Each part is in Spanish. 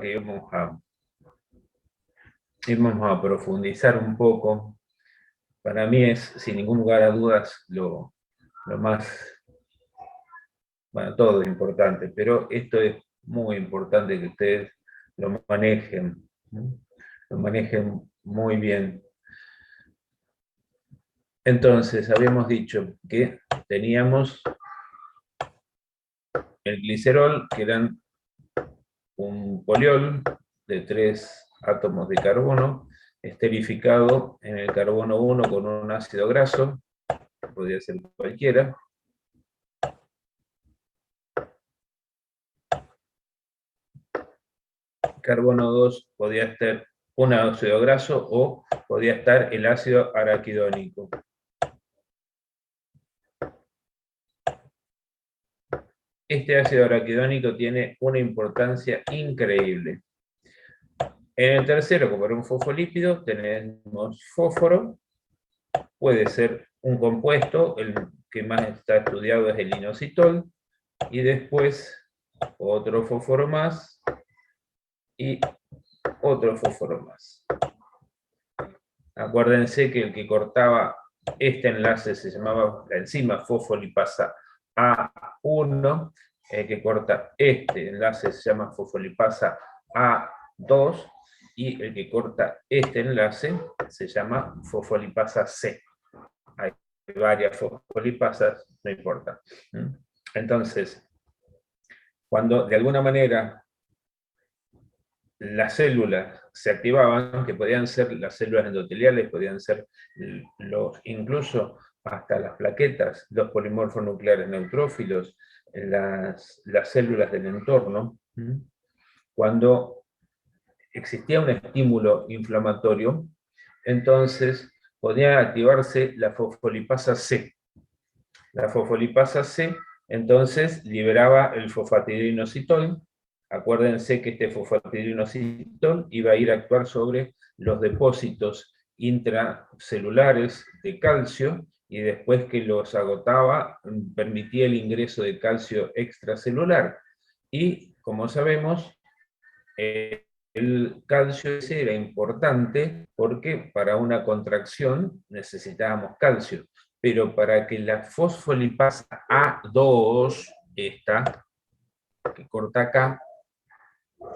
que íbamos a profundizar un poco. Para mí es, sin ningún lugar a dudas, lo más, bueno, todo es importante, pero esto es muy importante que ustedes lo manejen, ¿no? Lo manejen muy bien. Entonces, habíamos dicho que teníamos el glicerol, que eran un poliol de 3 átomos de carbono, esterificado en el carbono 1 con un ácido graso, podría ser cualquiera. Carbono 2 podía estar un ácido graso o podía estar el ácido araquidónico. Este ácido araquidónico tiene una importancia increíble. En el tercero, como era un fosfolípido, tenemos fósforo, puede ser un compuesto, el que más está estudiado es el inositol, y después otro fósforo más, y otro fósforo más. Acuérdense que el que cortaba este enlace se llamaba la enzima fosfolipasa A1, el que corta este enlace se llama fosfolipasa A2, y el que corta este enlace se llama fosfolipasa C. Hay varias fosfolipasas, no importa. Entonces, cuando de alguna manera las células se activaban, que podían ser las células endoteliales, podían ser incluso hasta las plaquetas, los polimorfos nucleares neutrófilos, las células del entorno. Cuando existía un estímulo inflamatorio, entonces podía activarse la fosfolipasa C. La fosfolipasa C, entonces, liberaba el fosfatidinoinositol. Acuérdense que este fosfatidinoinositol iba a ir a actuar sobre los depósitos intracelulares de calcio, y después que los agotaba, permitía el ingreso de calcio extracelular. Y, como sabemos, el calcio ese era importante porque para una contracción necesitábamos calcio, pero para que la fosfolipasa A2, esta, que corta acá,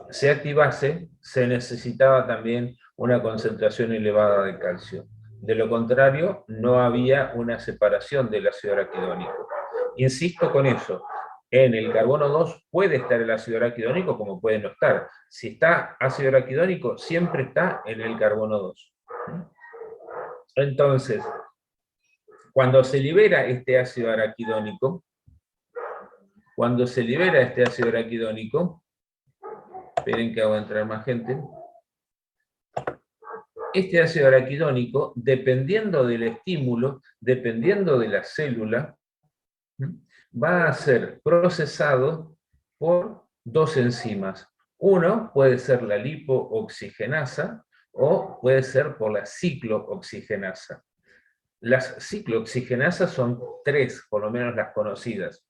se activase, se necesitaba también una concentración elevada de calcio. De lo contrario, no había una separación del ácido araquidónico. Insisto con eso, en el carbono 2 puede estar el ácido araquidónico como puede no estar. Si está ácido araquidónico, siempre está en el carbono 2. Entonces, cuando se libera este ácido araquidónico, esperen que hago entrar más gente, este ácido araquidónico, dependiendo del estímulo, dependiendo de la célula, va a ser procesado por dos enzimas. Uno puede ser la lipooxigenasa o puede ser por la ciclooxigenasa. Las ciclooxigenasas son 3, por lo menos las conocidas.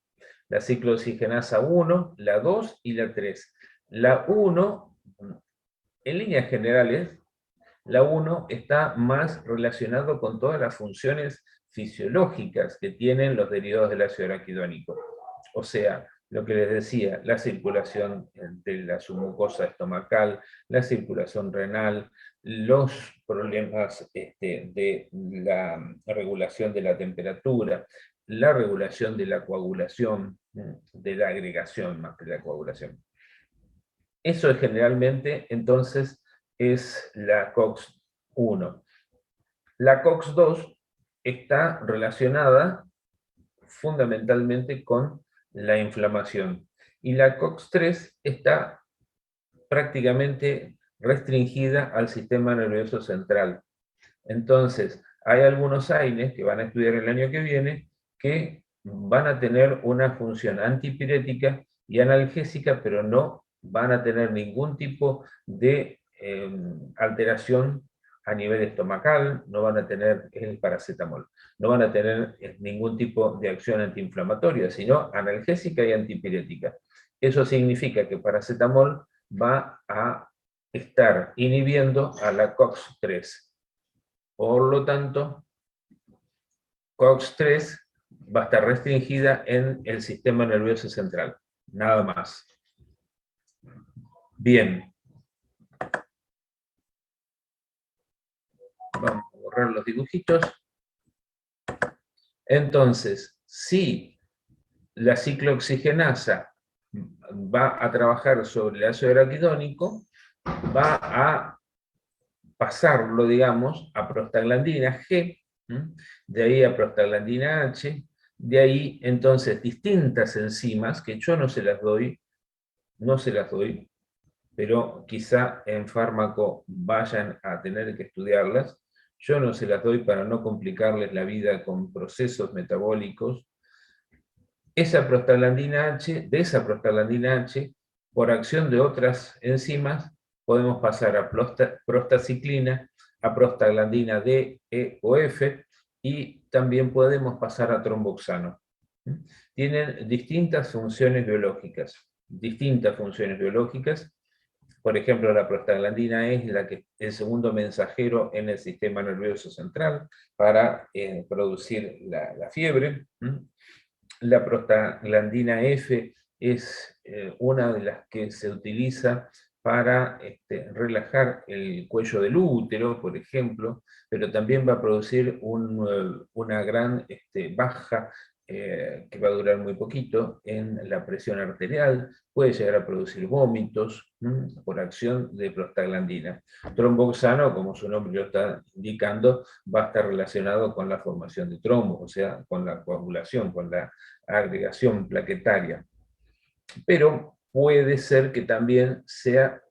La ciclooxigenasa 1, la 2 y la 3. La 1, en líneas generales, la 1 está más relacionado con todas las funciones fisiológicas que tienen los derivados del ácido araquidónico. O sea, lo que les decía, la circulación de la submucosa estomacal, la circulación renal, los problemas de la regulación de la temperatura, la regulación de la coagulación, de la agregación más que la coagulación. Eso es generalmente, entonces, es la COX-1. La COX-2 está relacionada fundamentalmente con la inflamación. Y la COX-3 está prácticamente restringida al sistema nervioso central. Entonces, hay algunos AINES que van a estudiar el año que viene que van a tener una función antipirética y analgésica, pero no van a tener ningún tipo de alteración a nivel estomacal, no van a tener el paracetamol, no van a tener ningún tipo de acción antiinflamatoria, sino analgésica y antipirética. Eso significa que paracetamol va a estar inhibiendo a la COX-3. Por lo tanto, COX-3 va a estar restringida en el sistema nervioso central, nada más. Bien. Vamos a borrar los dibujitos. Entonces, si la ciclooxigenasa va a trabajar sobre el ácido araquidónico, va a pasarlo, digamos, a prostaglandina G, de ahí a prostaglandina H, de ahí entonces distintas enzimas, que yo no se las doy, pero quizá en fármaco vayan a tener que estudiarlas. Yo no se las doy para no complicarles la vida con procesos metabólicos. Esa prostaglandina H, de esa prostaglandina H, por acción de otras enzimas, podemos pasar a prostaciclina, a prostaglandina D, E o F, y también podemos pasar a tromboxano. Tienen distintas funciones biológicas. Por ejemplo, la prostaglandina E es el segundo mensajero en el sistema nervioso central para producir la fiebre. La prostaglandina F es una de las que se utiliza para relajar el cuello del útero, por ejemplo, pero también va a producir una gran baja que va a durar muy poquito en la presión arterial, puede llegar a producir vómitos por acción de prostaglandina. Tromboxano, como su nombre lo está indicando, va a estar relacionado con la formación de trombos, o sea, con la coagulación, con la agregación plaquetaria. Pero puede ser que también sea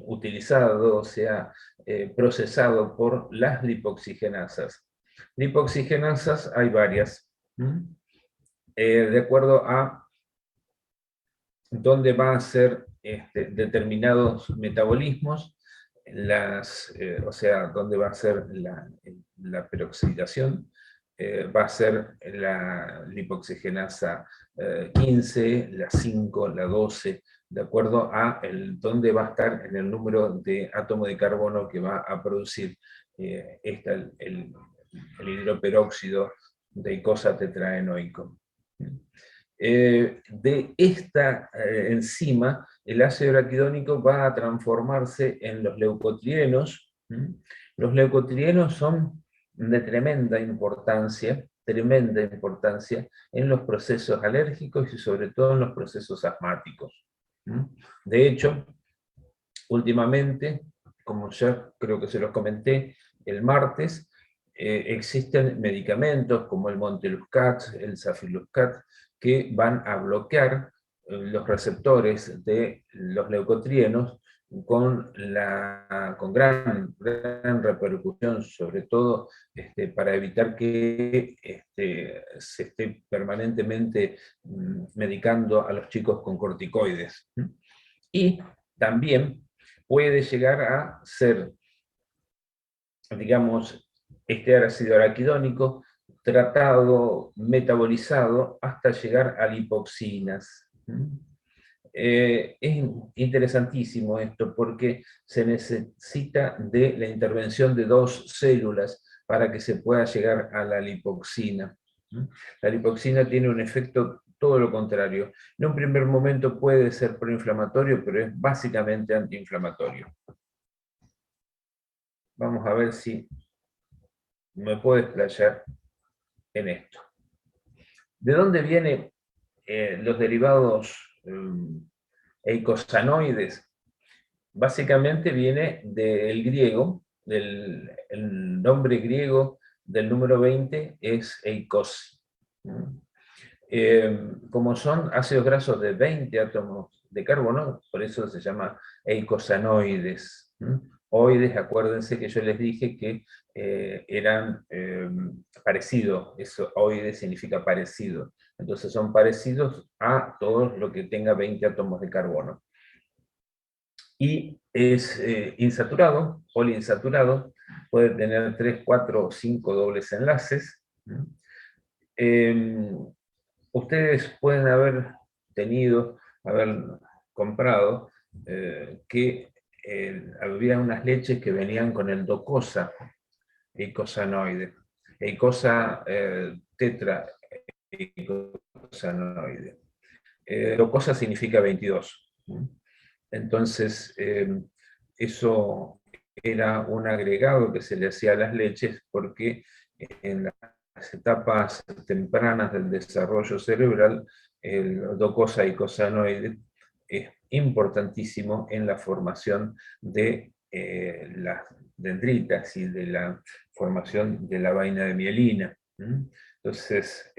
utilizado, sea procesado por las lipoxigenasas. Lipoxigenasas hay varias, de acuerdo a dónde van a ser determinados metabolismos, o sea, dónde va a ser la peroxidación, va a ser la lipoxigenasa 15, la 5, la 12, de acuerdo a dónde va a estar en el número de átomos de carbono que va a producir el hidroperóxido de icosa tetraenoico. De esta enzima, el ácido araquidónico va a transformarse en los leucotrienos. Los leucotrienos son de tremenda importancia en los procesos alérgicos y sobre todo en los procesos asmáticos. De hecho, últimamente, como ya creo que se los comenté el martes, existen medicamentos como el Monteluzcat, el Safiluzcat, que van a bloquear los receptores de los leucotrienos con gran repercusión, sobre todo para evitar que se esté permanentemente medicando a los chicos con corticoides. Y también puede llegar a ser, digamos, este ácido araquidónico tratado, metabolizado, hasta llegar a lipoxinas. Es interesantísimo esto porque se necesita de la intervención de dos células para que se pueda llegar a la lipoxina. La lipoxina tiene un efecto todo lo contrario. En un primer momento puede ser proinflamatorio, pero es básicamente antiinflamatorio. Vamos a ver si me puedo explayar en esto. ¿De dónde vienen los derivados eicosanoides? Básicamente viene del griego, el nombre griego del número 20 es eikos. Como son ácidos grasos de 20 átomos de carbono, por eso se llama eicosanoides. Oides, acuérdense que yo les dije que eran parecidos, eso, oide significa parecido. Entonces son parecidos a todo lo que tenga 20 átomos de carbono. Y es insaturado, poliinsaturado, puede tener 3, 4 o 5 dobles enlaces. Ustedes pueden haber comprado que había unas leches que venían con el docosa eicosanoide, eicosa tetra eicosanoide. Docosa significa 22. Entonces, eso era un agregado que se le hacía a las leches porque en las etapas tempranas del desarrollo cerebral, el docosa eicosanoide es importantísimo en la formación de las dendritas y de la formación de la vaina de mielina. Entonces,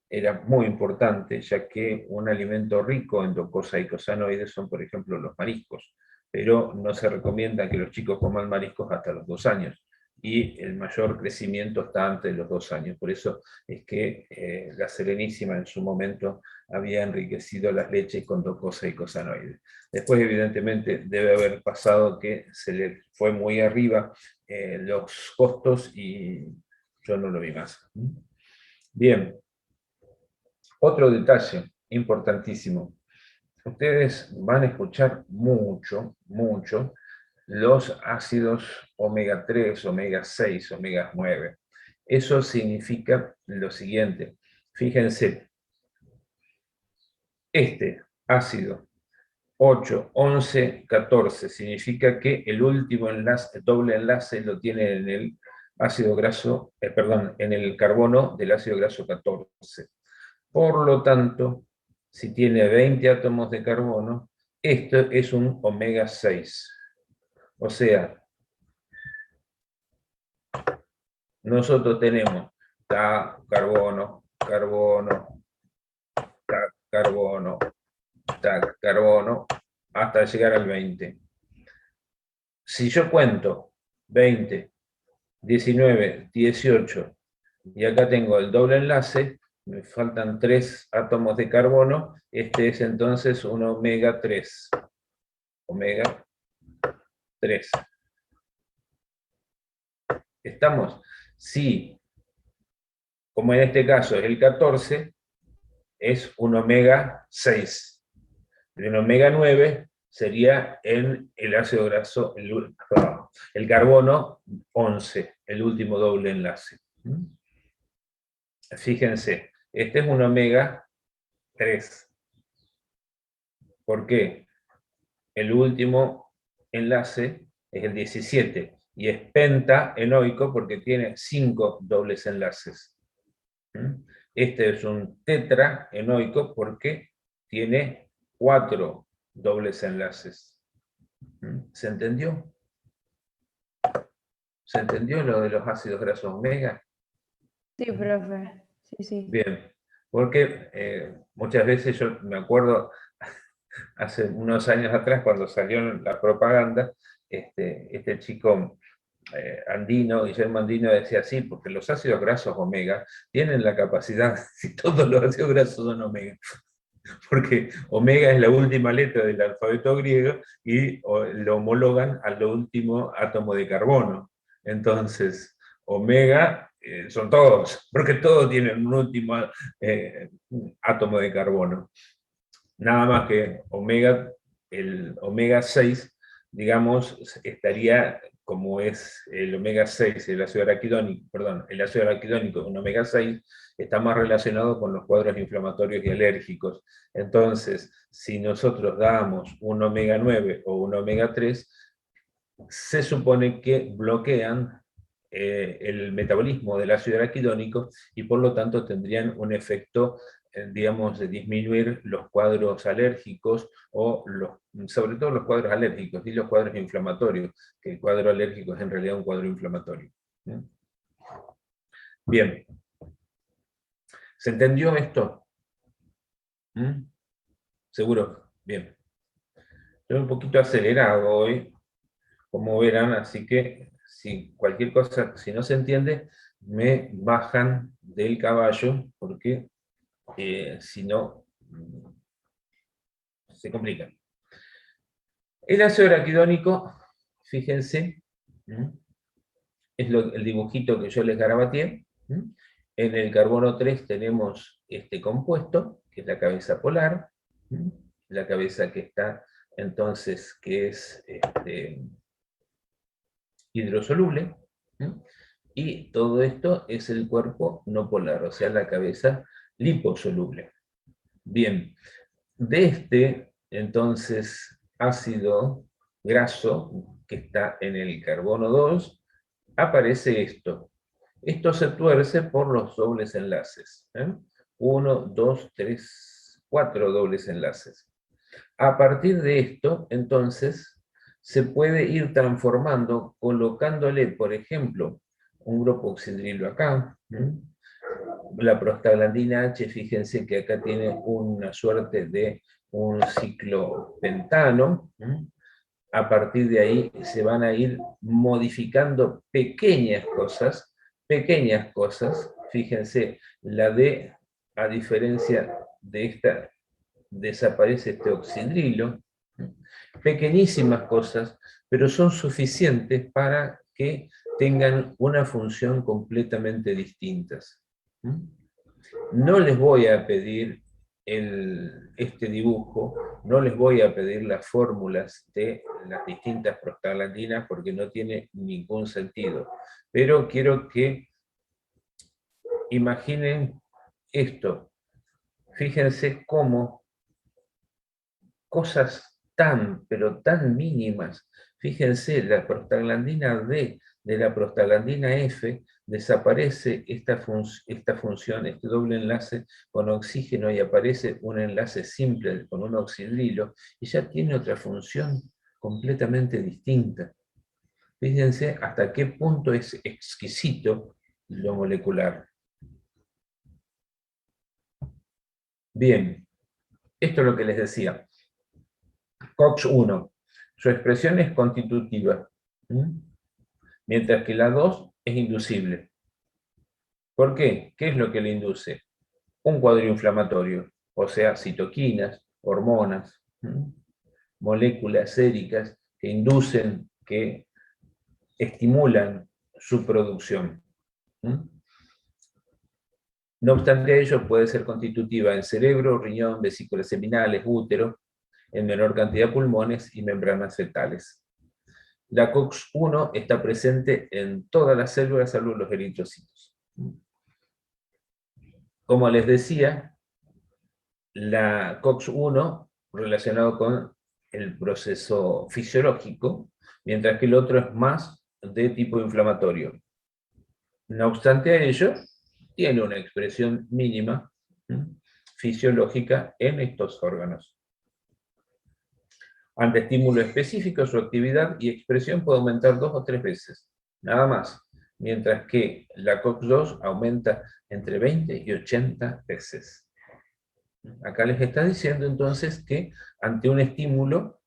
era muy importante, ya que un alimento rico en docosa eicosanoides son, por ejemplo, los mariscos, pero no se recomienda que los chicos coman mariscos hasta los 2 años, y el mayor crecimiento está antes de los 2 años. Por eso es que la Serenísima en su momento había enriquecido las leches con docosa eicosanoides. Después, evidentemente, debe haber pasado que se le fue muy arriba los costos y yo no lo vi más. Bien. Otro detalle importantísimo. Ustedes van a escuchar mucho, mucho los ácidos omega 3, omega 6, omega 9. Eso significa lo siguiente. Fíjense, este ácido 8, 11, 14 significa que el último enlace, el doble enlace lo tiene en el ácido graso, en el carbono del ácido graso 14. Por lo tanto, si tiene 20 átomos de carbono, esto es un omega 6. O sea, nosotros tenemos carbono, carbono, carbono, carbono, hasta llegar al 20. Si yo cuento 20, 19, 18, y acá tengo el doble enlace, me faltan 3 átomos de carbono, este es entonces un omega 3. Omega 3. ¿Estamos? Sí, como en este caso es el 14, es un omega 6. El omega 9 sería en el ácido graso, el carbono 11, el último doble enlace. Fíjense, este es un omega 3. ¿Por qué? El último enlace es el 17 y es pentaenoico porque tiene 5 dobles enlaces. Este es un tetraenoico porque tiene 4 dobles enlaces. ¿Se entendió? ¿Se entendió lo de los ácidos grasos omega? Sí, profe. Sí, sí. Bien, porque muchas veces yo me acuerdo hace unos años atrás cuando salió la propaganda, este chico Andino, Guillermo Andino decía sí, porque los ácidos grasos omega tienen la capacidad, si todos los ácidos grasos son omega, porque omega es la última letra del alfabeto griego y lo homologan al último átomo de carbono. Entonces, omega son todos, porque todos tienen un último átomo de carbono. Nada más que omega, el omega 6, digamos, estaría como es el omega 6, el ácido araquidónico, el ácido araquidónico, un omega 6, está más relacionado con los cuadros inflamatorios y alérgicos. Entonces, si nosotros damos un omega 9 o un omega 3, se supone que bloquean el metabolismo del ácido araquidónico y por lo tanto tendrían un efecto, digamos, de disminuir los cuadros alérgicos o sobre todo los cuadros alérgicos y los cuadros inflamatorios, que el cuadro alérgico es en realidad un cuadro inflamatorio. Bien. ¿Se entendió esto? ¿Seguro? Bien. Estoy un poquito acelerado hoy, como verán, así que si cualquier cosa, si no se entiende, me bajan del caballo, porque si no, se complica. El ácido araquidónico, fíjense, es el dibujito que yo les garabateé. En el carbono 3 tenemos este compuesto, que es la cabeza polar, la cabeza que está entonces, que es hidrosoluble, ¿m? Y todo esto es el cuerpo no polar, o sea, la cabeza liposoluble. Bien, de entonces, ácido graso, que está en el carbono 2, aparece esto. Esto se tuerce por los dobles enlaces. 1, 2, 3, 4 dobles enlaces. A partir de esto, entonces, se puede ir transformando, colocándole, por ejemplo, un grupo oxidrilo acá. La prostaglandina H, fíjense que acá tiene una suerte de un ciclopentano. A partir de ahí se van a ir modificando pequeñas cosas. Fíjense, la D, a diferencia de esta, desaparece este oxidrilo. Pequeñísimas cosas, pero son suficientes para que tengan una función completamente distintas. No les voy a pedir este dibujo, no les voy a pedir las fórmulas de las distintas prostaglandinas porque no tiene ningún sentido. Pero quiero que imaginen esto. Fíjense cómo cosas pero tan mínimas. Fíjense, la prostaglandina D de la prostaglandina F desaparece esta función, este doble enlace con oxígeno y aparece un enlace simple con un oxidrilo y ya tiene otra función completamente distinta. Fíjense hasta qué punto es exquisito lo molecular. Bien, esto es lo que les decía. COX-1, su expresión es constitutiva, mientras que la 2 es inducible. ¿Por qué? ¿Qué es lo que le induce? Un cuadro inflamatorio, o sea, citoquinas, hormonas, moléculas séricas que inducen, que estimulan su producción. No obstante ello, puede ser constitutiva en cerebro, riñón, vesículas seminales, útero, en menor cantidad pulmones y membranas fetales. La COX-1 está presente en todas las células, salvo los eritrocitos. Como les decía, la COX-1 relacionado con el proceso fisiológico, mientras que el otro es más de tipo inflamatorio. No obstante a ello, tiene una expresión mínima fisiológica en estos órganos. Ante estímulo específico, su actividad y expresión puede aumentar 2 o 3 veces, nada más, mientras que la COX-2 aumenta entre 20 y 80 veces. Acá les está diciendo entonces que ante un estímulo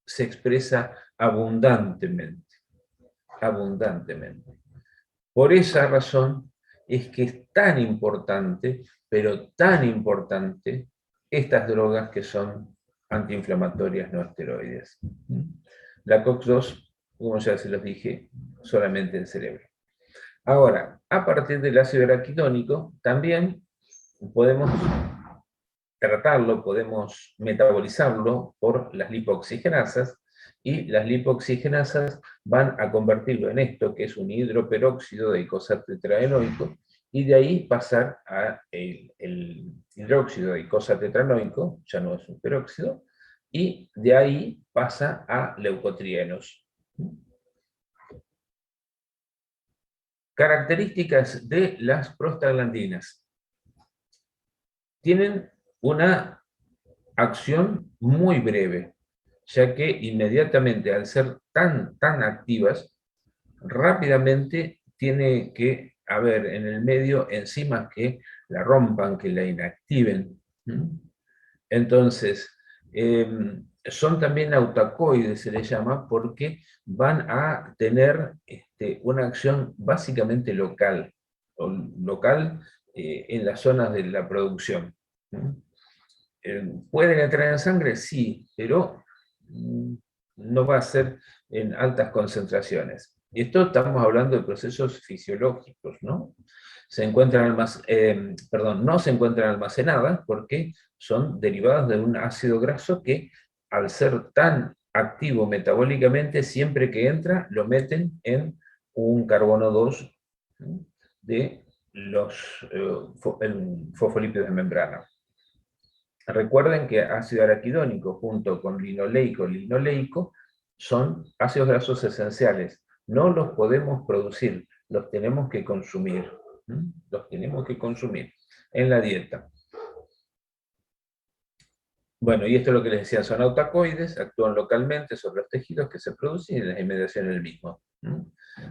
se expresa abundantemente. Por esa razón es que es tan importante, pero tan importante, estas drogas que son antiinflamatorias no esteroides. La COX-2, como ya se los dije, solamente en cerebro. Ahora, a partir del ácido araquidónico, también podemos tratarlo, podemos metabolizarlo por las lipoxigenasas, y las lipoxigenasas van a convertirlo en esto, que es un hidroperóxido de icosato tetraenoico, y de ahí pasar a el hidróxido de icosato tetraenoico, ya no es un peróxido, y de ahí pasa a leucotrienos. Características de las prostaglandinas. Tienen una acción muy breve, ya que inmediatamente al ser tan activas, rápidamente tiene que haber en el medio enzimas que la rompan, que la inactiven. Entonces, son también autacoides, se les llama, porque van a tener una acción básicamente local, en las zonas de la producción. ¿Pueden entrar en sangre? Sí, pero no va a ser en altas concentraciones. Y esto estamos hablando de procesos fisiológicos, ¿no? No se encuentran almacenadas porque son derivadas de un ácido graso que al ser tan activo metabólicamente, siempre que entra, lo meten en un carbono 2 de los fosfolípidos de membrana. Recuerden que ácido araquidónico junto con linoleico son ácidos grasos esenciales. No los podemos producir, los tenemos que consumir. Los tenemos que consumir en la dieta. Bueno, y esto es lo que les decía, son autacoides, actúan localmente sobre los tejidos que se producen en las inmediaciones del mismo.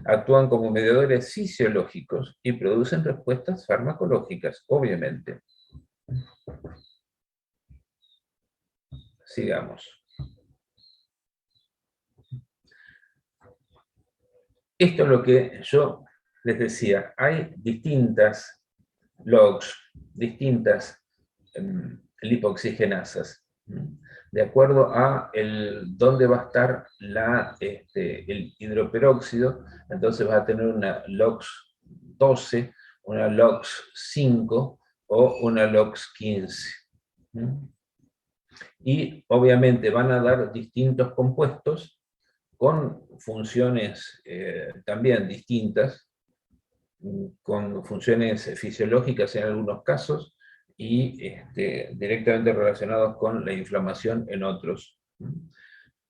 Actúan como mediadores fisiológicos y producen respuestas farmacológicas, obviamente. Sigamos. Esto es lo que yo les decía, hay distintas LOX, distintas lipoxigenasas, de acuerdo a dónde va a estar el hidroperóxido. Entonces va a tener una LOX 12, una LOX 5 o una LOX 15. Y obviamente van a dar distintos compuestos con funciones también distintas, con funciones fisiológicas en algunos casos, y directamente relacionados con la inflamación en otros.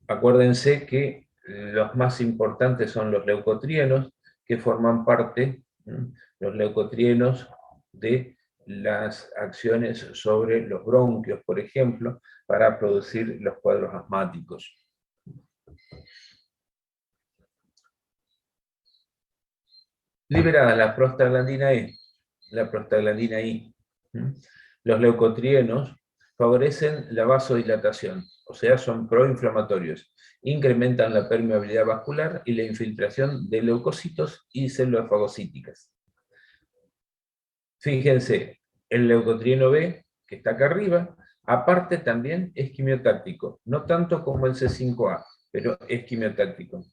Acuérdense que los más importantes son los leucotrienos, que forman parte, los leucotrienos, de las acciones sobre los bronquios, por ejemplo, para producir los cuadros asmáticos. Liberada la prostaglandina E, la prostaglandina I. Los leucotrienos favorecen la vasodilatación, o sea, son proinflamatorios, incrementan la permeabilidad vascular y la infiltración de leucocitos y células fagocíticas. Fíjense, el leucotrieno B, que está acá arriba, aparte también es quimiotáctico, no tanto como el C5A, pero es quimiotáctico.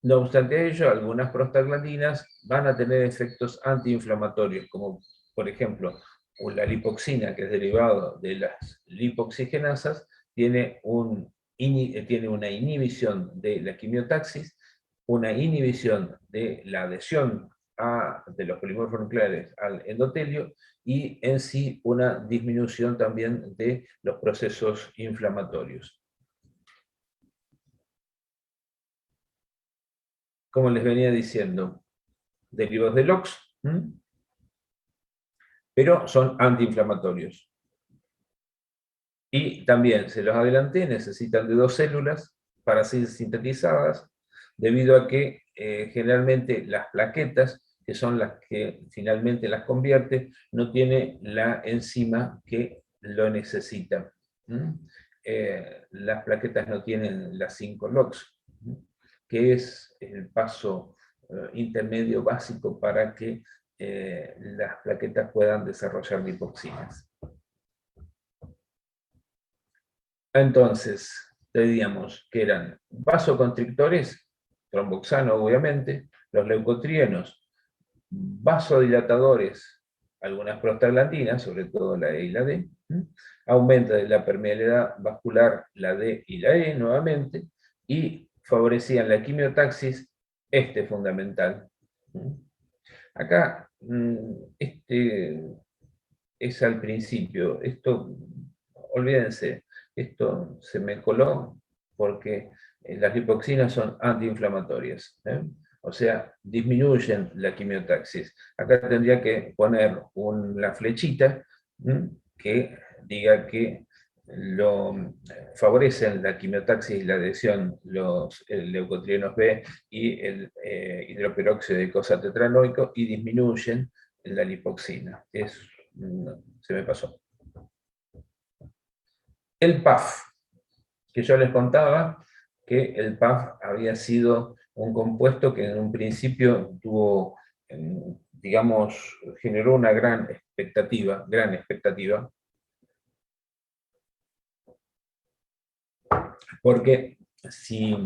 No obstante ello, algunas prostaglandinas van a tener efectos antiinflamatorios, como por ejemplo, la lipoxina, que es derivado de las lipoxigenasas, tiene una inhibición de la quimiotaxis, una inhibición de la adhesión de los polimorfos nucleares al endotelio, y en sí una disminución también de los procesos inflamatorios. Como les venía diciendo, derivados de LOX, pero son antiinflamatorios. Y también, se los adelanté, necesitan de 2 células para ser sintetizadas, debido a que generalmente las plaquetas, que son las que finalmente las convierte, no tiene la enzima que lo necesita. Las plaquetas no tienen las 5 LOX, que es el paso intermedio básico para que las plaquetas puedan desarrollar lipoxinas. Entonces, diríamos que eran vasoconstrictores, tromboxano obviamente, los leucotrienos, vasodilatadores, algunas prostaglandinas, sobre todo la E y la D, aumenta la permeabilidad vascular, la D y la E nuevamente, y favorecían la quimiotaxis, fundamental. Acá, es al principio, esto, olvídense, esto se me coló porque las lipoxinas son antiinflamatorias, o sea, disminuyen la quimiotaxis. Acá tendría que poner una flechita que diga que favorecen la quimiotaxis y la adhesión los leucotrienos B y el hidroperóxido de eicosapentaenoico, y disminuyen la lipoxina. Se me pasó. El PAF, que yo les contaba que el PAF había sido un compuesto que en un principio tuvo, digamos, generó una gran expectativa, porque si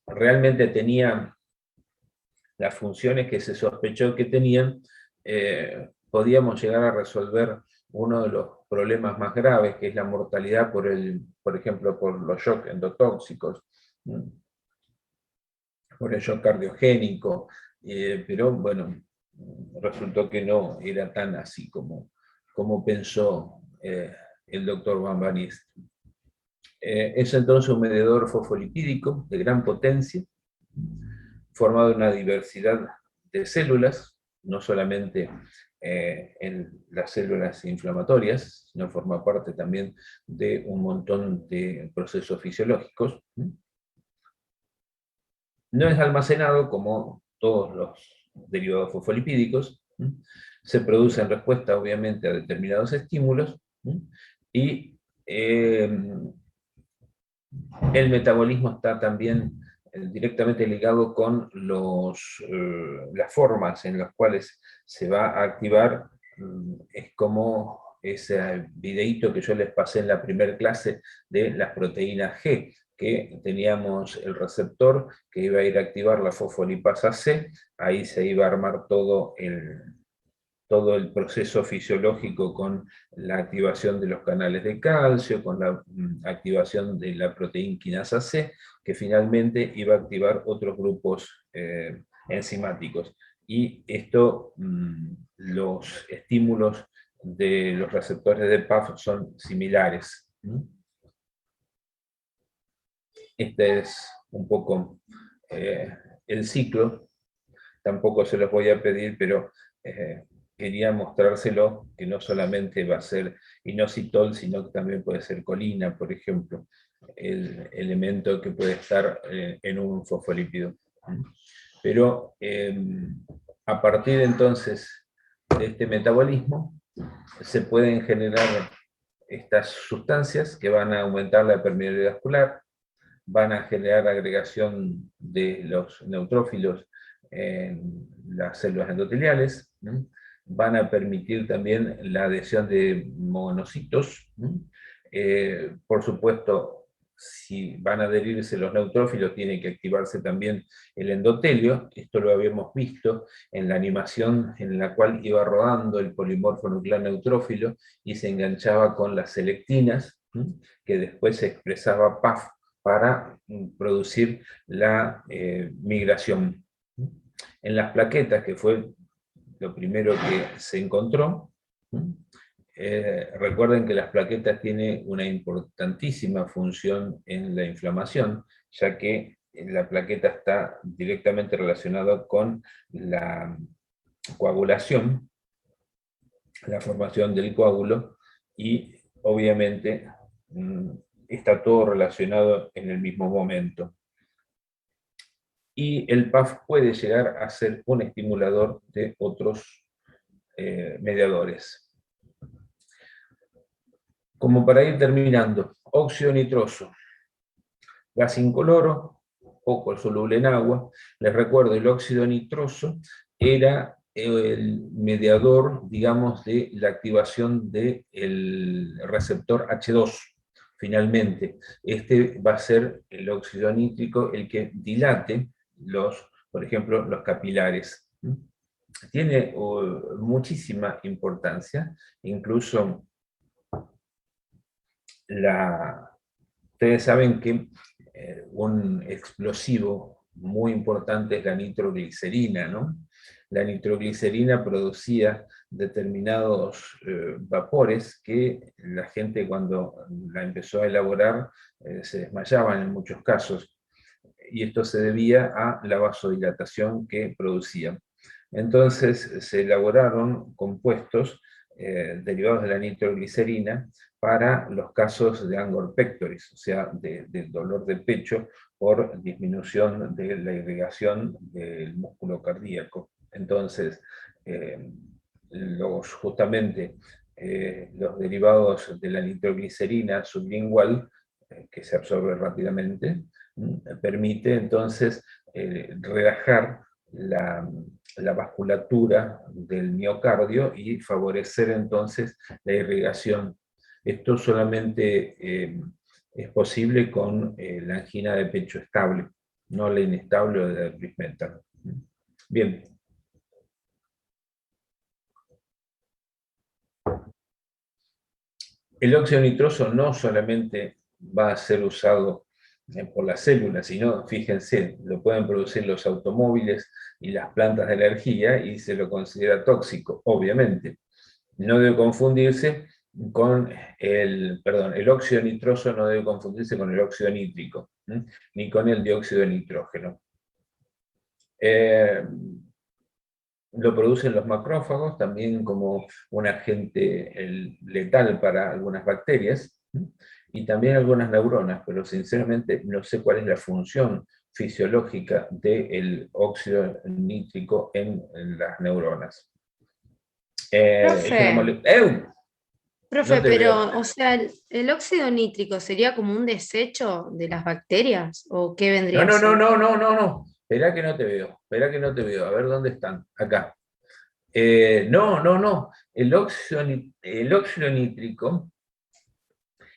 realmente tenía las funciones que se sospechó que tenían, podíamos llegar a resolver uno de los problemas más graves, que es la mortalidad por ejemplo, por los shocks endotóxicos, por el shock cardiogénico, pero bueno, resultó que no era tan así como pensó el doctor Van Banist. Es entonces un medidor fosfolipídico de gran potencia, formado de una diversidad de células, no solamente en las células inflamatorias, sino forma parte también de un montón de procesos fisiológicos. No es almacenado como todos los derivados fosfolipídicos, se produce en respuesta obviamente a determinados estímulos, y el metabolismo está también directamente ligado con las formas en las cuales se va a activar. Es como ese videíto que yo les pasé en la primera clase de las proteínas G, que teníamos el receptor que iba a ir a activar la fosfolipasa C, ahí se iba a armar todo el proceso fisiológico con la activación de los canales de calcio, con la activación de la proteína quinasa C, que finalmente iba a activar otros grupos enzimáticos. Y esto, los estímulos de los receptores de PAF son similares. Este es un poco el ciclo. Tampoco se los voy a pedir, pero quería mostrárselo, que no solamente va a ser inositol, sino que también puede ser colina, por ejemplo, el elemento que puede estar en un fosfolípido. Pero a partir entonces de este metabolismo, se pueden generar estas sustancias que van a aumentar la permeabilidad vascular, van a generar agregación de los neutrófilos en las células endoteliales, van a permitir también la adhesión de monocitos. Por supuesto, si van a adherirse los neutrófilos, tiene que activarse también el endotelio. Esto lo habíamos visto en la animación en la cual iba rodando el polimorfo nuclear neutrófilo y se enganchaba con las selectinas, que después se expresaba PAF para producir la migración. En las plaquetas, que fue lo primero que se encontró, recuerden que las plaquetas tienen una importantísima función en la inflamación, ya que la plaqueta está directamente relacionada con la coagulación, la formación del coágulo, y obviamente está todo relacionado en el mismo momento. Y el PAF puede llegar a ser un estimulador de otros mediadores. Como para ir terminando, óxido nitroso, gas incoloro, poco soluble en agua. Les recuerdo, el óxido nitroso era el mediador, digamos, de la activación del receptor H2. Finalmente, este va a ser el óxido nítrico el que dilate por ejemplo, los capilares. Tiene muchísima importancia, incluso ustedes saben que un explosivo muy importante es la nitroglicerina, ¿no? La nitroglicerina producía determinados vapores que la gente, cuando la empezó a elaborar, se desmayaban en muchos casos, y esto se debía a la vasodilatación que producía. Entonces se elaboraron compuestos derivados de la nitroglicerina para los casos de angor pectoris, o sea, del dolor del pecho por disminución de la irrigación del músculo cardíaco. Entonces, justamente los derivados de la nitroglicerina sublingual, que se absorbe rápidamente, permite entonces relajar la vasculatura del miocardio y favorecer entonces la irrigación. Esto solamente es posible con la angina de pecho estable, no la inestable o de Prismetal. Bien. El óxido nitroso no solamente va a ser usado por las células, sino, fíjense, lo pueden producir los automóviles y las plantas de energía y se lo considera tóxico, obviamente. No debe confundirse con el óxido nitroso no debe confundirse con el óxido nítrico, ni con el dióxido de nitrógeno. Lo producen los macrófagos también como un agente letal para algunas bacterias, y también algunas neuronas, pero sinceramente no sé cuál es la función fisiológica del óxido nítrico en las neuronas. Es una Profe, molécula... ¡Ew! No profe, te veo. pero, o sea, el óxido nítrico sería como un desecho de las bacterias, ¿o qué No, vendría a no, no, ser? no, no, no, no. Espera que no te veo. Espera que no te veo. A ver dónde están. Acá. No, no, no. El óxido nítrico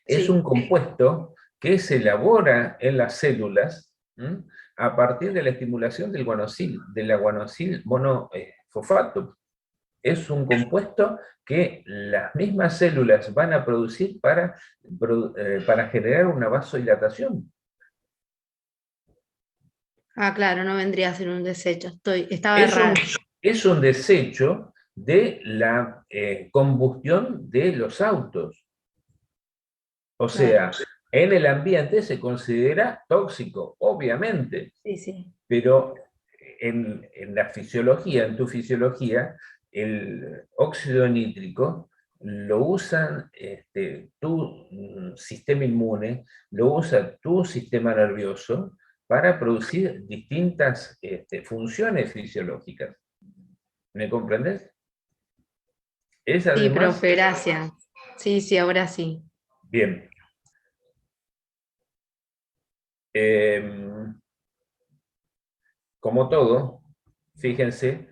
es un Sí. compuesto que se elabora en las células, ¿m?, a partir de la estimulación del guanosil monofosfato. Es un compuesto que las mismas células van a producir para generar una vasodilatación. Ah, claro, no vendría a ser un desecho. Estaba Es un, errada. es un desecho de la combustión de los autos. O Claro. sea, en el ambiente se considera tóxico, obviamente, Sí, sí. pero en la fisiología, en tu fisiología, el óxido nítrico lo usan tu sistema inmune, lo usa tu sistema nervioso para producir distintas funciones fisiológicas. ¿Me comprendes? Es Sí, además, profe, gracias. Sí, sí, ahora sí. bien, em, como todo, fíjense,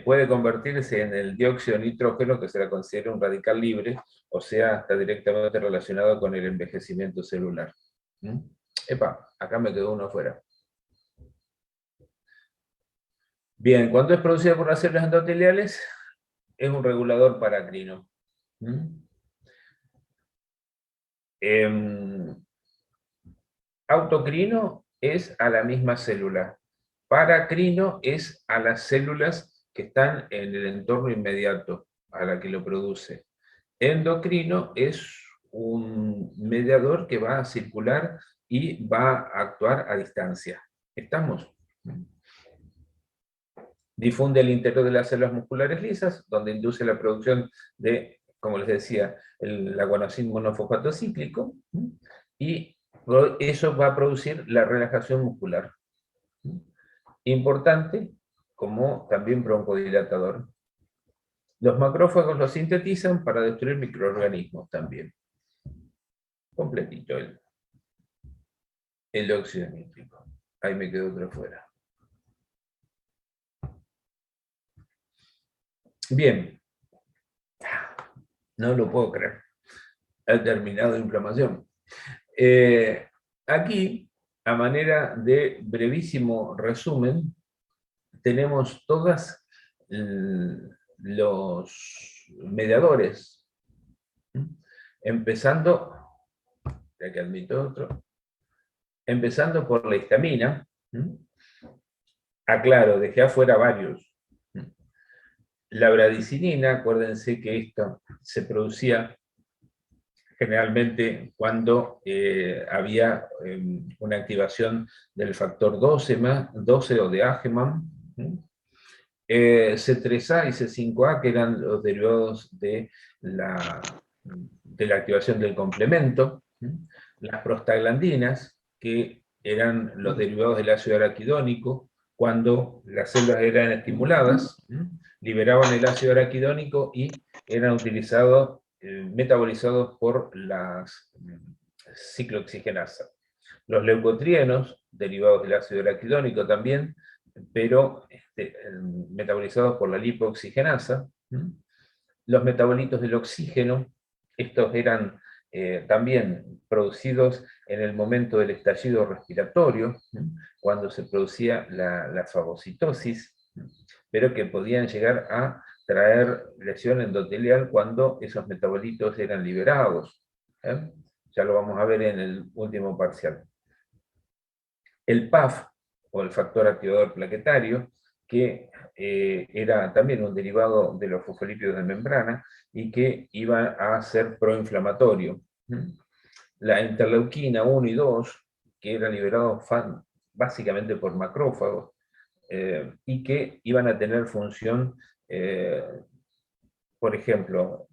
puede convertirse en el dióxido de nitrógeno, que se la considera un radical libre, o sea, está directamente relacionado con el envejecimiento celular. ¿Mm? Epa, acá me quedó uno afuera. Bien, cuando es producida por las células endoteliales, es un regulador paracrino. ¿Mm? Em, Autocrino es a la misma célula. Paracrino es a las células que están en el entorno inmediato a la que lo produce. Endocrino es un mediador que va a circular y va a actuar a distancia. ¿Estamos? Difunde el interior de las células musculares lisas, donde induce la producción de, como les decía, el guanosil monofosfato cíclico, y eso va a producir la relajación muscular. Importante como también broncodilatador. Los macrófagos lo sintetizan para destruir microorganismos también. Completito el óxido nítrico. Ahí me quedó otro fuera. Bien, no lo puedo creer. Ha terminado de inflamación. Aquí, a manera de brevísimo resumen, tenemos todos los mediadores, empezando, ya que admito otro, empezando por la histamina. Aclaro, dejé afuera varios. La bradicinina, acuérdense que esto se producía generalmente cuando había una activación del factor 12 o de Ageman, C3A y C5A, que eran los derivados de la activación del complemento, las prostaglandinas, que eran los derivados del ácido araquidónico, cuando las células eran estimuladas, liberaban el ácido araquidónico y eran utilizados, metabolizados por las ciclooxigenasa. Los leucotrienos, derivados del ácido araquidónico también, pero metabolizados por la lipooxigenasa. Los metabolitos del oxígeno, estos eran también producidos en el momento del estallido respiratorio, cuando se producía la fagocitosis, pero que podían llegar a traer lesión endotelial cuando esos metabolitos eran liberados. Ya lo vamos a ver en el último parcial. El PAF, o el factor activador plaquetario, que era también un derivado de los fosfolípidos de membrana y que iba a ser proinflamatorio. La interleuquina 1 y 2, que era liberado básicamente por macrófagos, y que iban a tener función, por ejemplo,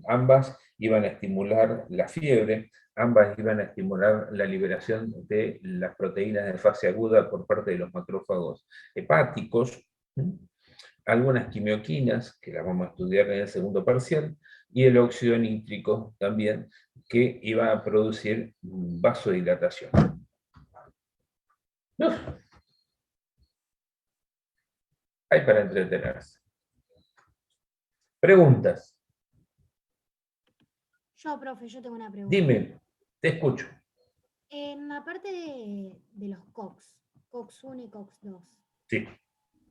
ambas iban a estimular la fiebre, ambas iban a estimular la liberación de las proteínas de fase aguda por parte de los macrófagos hepáticos, algunas quimioquinas, que las vamos a estudiar en el segundo parcial, y el óxido nítrico también, que iba a producir vasodilatación. Uf. Hay para entretenerse. Preguntas. Profe, yo tengo una pregunta. Dime, te escucho. En la parte de los COX, COX-1 y COX-2, Sí.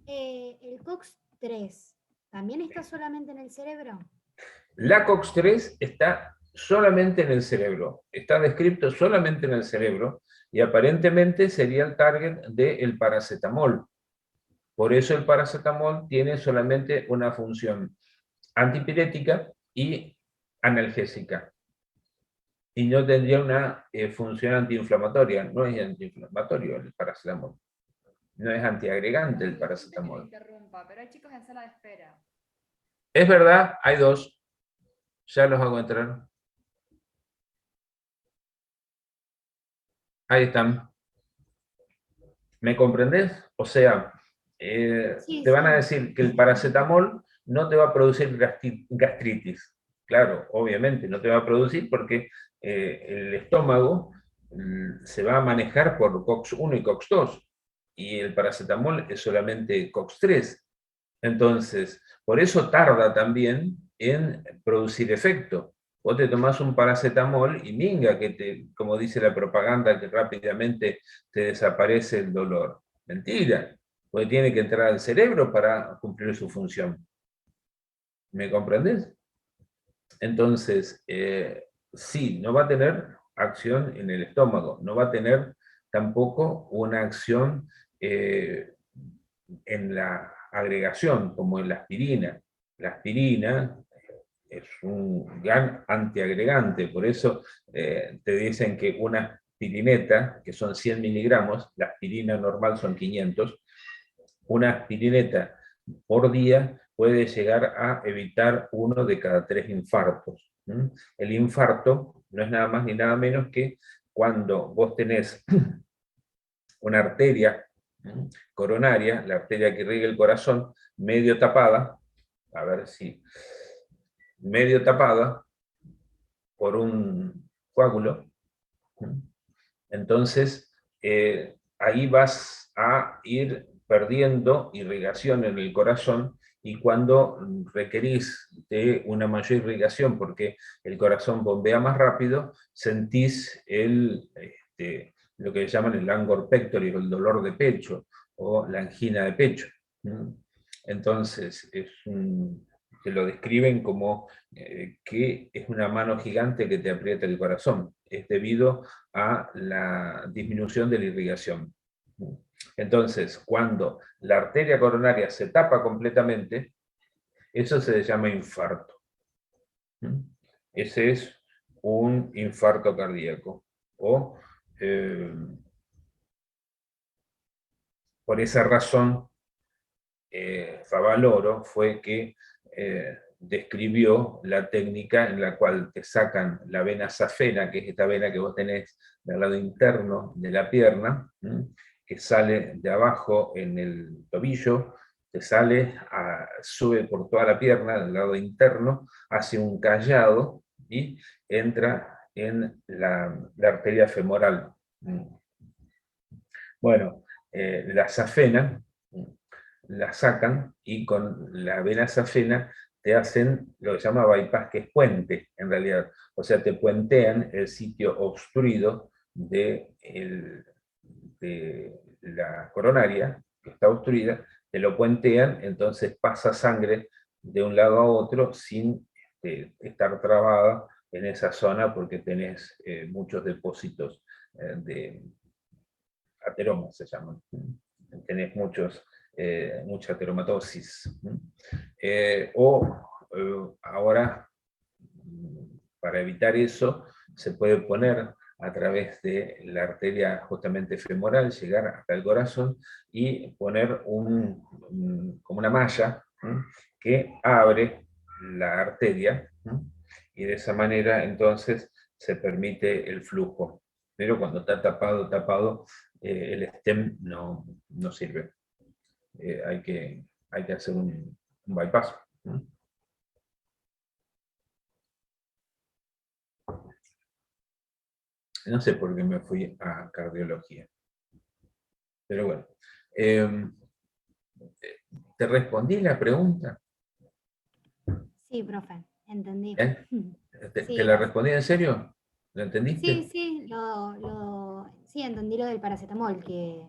¿el COX-3 también está solamente en el cerebro? La COX-3 está solamente en el cerebro, está descrito solamente en el cerebro, y aparentemente sería el target del paracetamol. Por eso el paracetamol tiene solamente una función antipirética y analgésica. Y no tendría una función antiinflamatoria. No es antiinflamatorio el paracetamol. No es antiagregante el paracetamol. Pero hay chicos en sala de espera. Es verdad, hay dos. Ya los hago entrar. Ahí están. ¿Me comprendés? O sea, Sí, te van a sí. decir que el paracetamol no te va a producir gastritis. Claro, obviamente, no te va a producir porque el estómago se va a manejar por COX-1 y COX-2, y el paracetamol es solamente COX-3. Entonces, por eso tarda también en producir efecto. Vos te tomás un paracetamol y minga, como dice la propaganda, que rápidamente te desaparece el dolor. Mentira, porque tiene que entrar al cerebro para cumplir su función. ¿Me comprendés? Entonces, sí, no va a tener acción en el estómago, no va a tener tampoco una acción en la agregación, como en la aspirina. La aspirina es un gran antiagregante, por eso te dicen que una aspirineta, que son 100 miligramos, la aspirina normal son 500, una aspirineta por día puede llegar a evitar 1 de cada 3 infartos. El infarto no es nada más ni nada menos que cuando vos tenés una arteria coronaria, la arteria que irriga el corazón, medio tapada, a ver si, medio tapada por un coágulo. Entonces, ahí vas a ir perdiendo irrigación en el corazón, y cuando requerís de una mayor irrigación porque el corazón bombea más rápido, sentís lo que llaman el angor pectoris, o el dolor de pecho, o la angina de pecho. Entonces, te lo describen como que es una mano gigante que te aprieta el corazón. Es debido a la disminución de la irrigación. Entonces, cuando la arteria coronaria se tapa completamente, eso se llama infarto. Ese es un infarto cardíaco. Por esa razón, Favaloro fue que describió la técnica en la cual te sacan la vena safena, que es esta vena que vos tenés del lado interno de la pierna, que sale de abajo en el tobillo, te sale, sube por toda la pierna del lado interno, hace un callado y entra en la arteria femoral. Bueno, la safena la sacan, y con la vena safena te hacen lo que se llama bypass, que es puente, en realidad. O sea, te puentean el sitio obstruido de la coronaria, que está obstruida, te lo puentean, entonces pasa sangre de un lado a otro sin estar trabada en esa zona porque tenés muchos depósitos de ateromas, se llaman. Tenés mucha ateromatosis. Ahora, para evitar eso, se puede poner a través de la arteria justamente femoral, llegar hasta el corazón y poner como una malla que abre la arteria, y de esa manera entonces se permite el flujo. Pero cuando está tapado, el stem no sirve. Hay que hacer un bypass. No sé por qué me fui a cardiología. Pero bueno. ¿Te respondí la pregunta? Sí, profe, entendí. ¿Eh? ¿Te Sí, la respondí en serio? ¿Lo entendiste? sí, sí, sí, entendí lo del paracetamol, que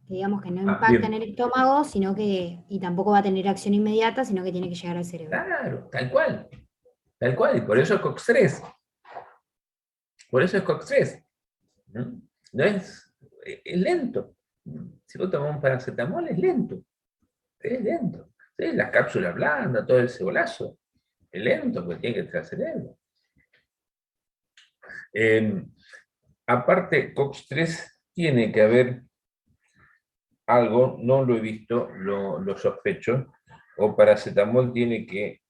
digamos que no impacta en Bien. el estómago, sino y tampoco va a tener acción inmediata, sino que tiene que llegar al cerebro. Claro, tal cual. Tal cual, y por eso es COX-3. Por eso es COX-3. ¿No? No es lento. Si vos tomás un paracetamol es lento. Es lento. ¿Sí? Las cápsulas blandas, todo el cebolazo. Es lento porque tiene que entrar al cerebro. Aparte, COX-3 tiene que haber algo, no lo he visto, lo sospecho, o paracetamol tiene que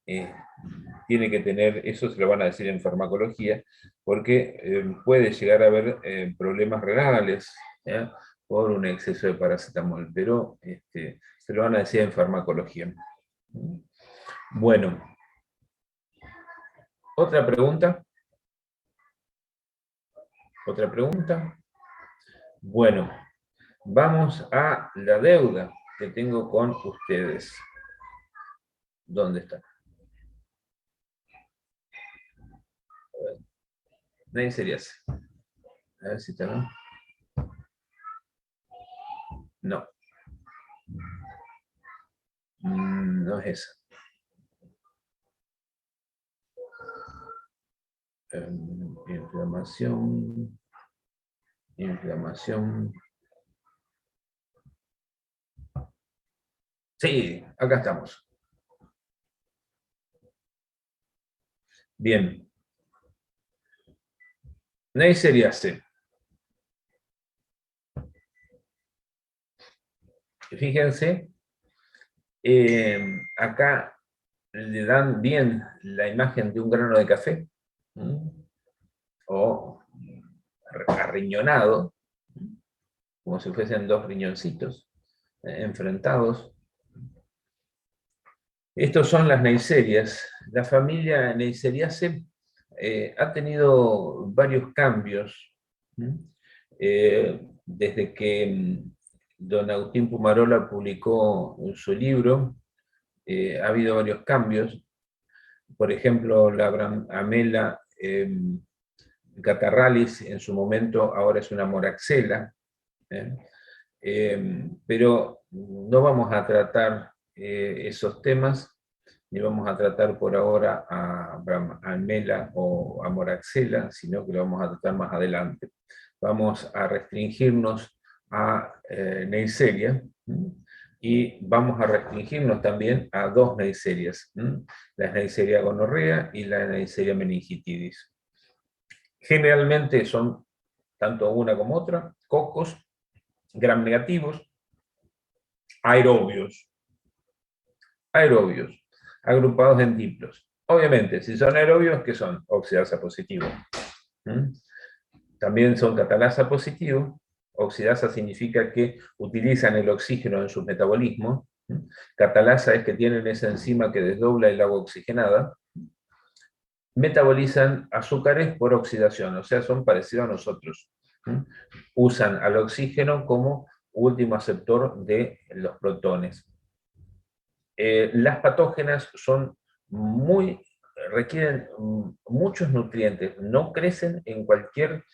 tener, eso se lo van a decir en farmacología, porque puede llegar a haber problemas renales por un exceso de paracetamol, pero se lo van a decir en farmacología. Bueno, ¿otra pregunta? ¿Otra pregunta? Bueno, vamos a la deuda que tengo con ustedes. ¿Dónde está? Nadie sería así. A ver si está bien. No. No es esa. Inflamación. Inflamación. Sí, acá estamos. Bien. Neiseriase. Fíjense, acá le dan bien la imagen de un grano de café, o arriñonado, como si fuesen dos riñoncitos enfrentados. Estos son las neiserias. La familia Neiseriaceae ha tenido varios cambios desde que don Agustín Pumarola publicó su libro. Ha habido varios cambios. Por ejemplo, la Amela catarralis en su momento ahora es una moraxela. Pero no vamos a tratar esos temas, ni vamos a tratar por ahora a Almela o a Moraxela, sino que lo vamos a tratar más adelante. Vamos a restringirnos a Neisseria, y vamos a restringirnos también a dos Neisserias, la Neisseria gonorrea y la Neisseria meningitidis. Generalmente son, tanto una como otra, cocos gram negativos, aerobios, agrupados en diplos. Obviamente, si son aerobios, ¿qué son? Oxidasa positivo. También son catalasa positivo. Oxidasa significa que utilizan el oxígeno en su metabolismo. Catalasa es que tienen esa enzima que desdobla el agua oxigenada. Metabolizan azúcares por oxidación, o sea, son parecidos a nosotros. Usan al oxígeno como último aceptor de los protones. Las patógenas requieren muchos nutrientes, no crecen en cualquier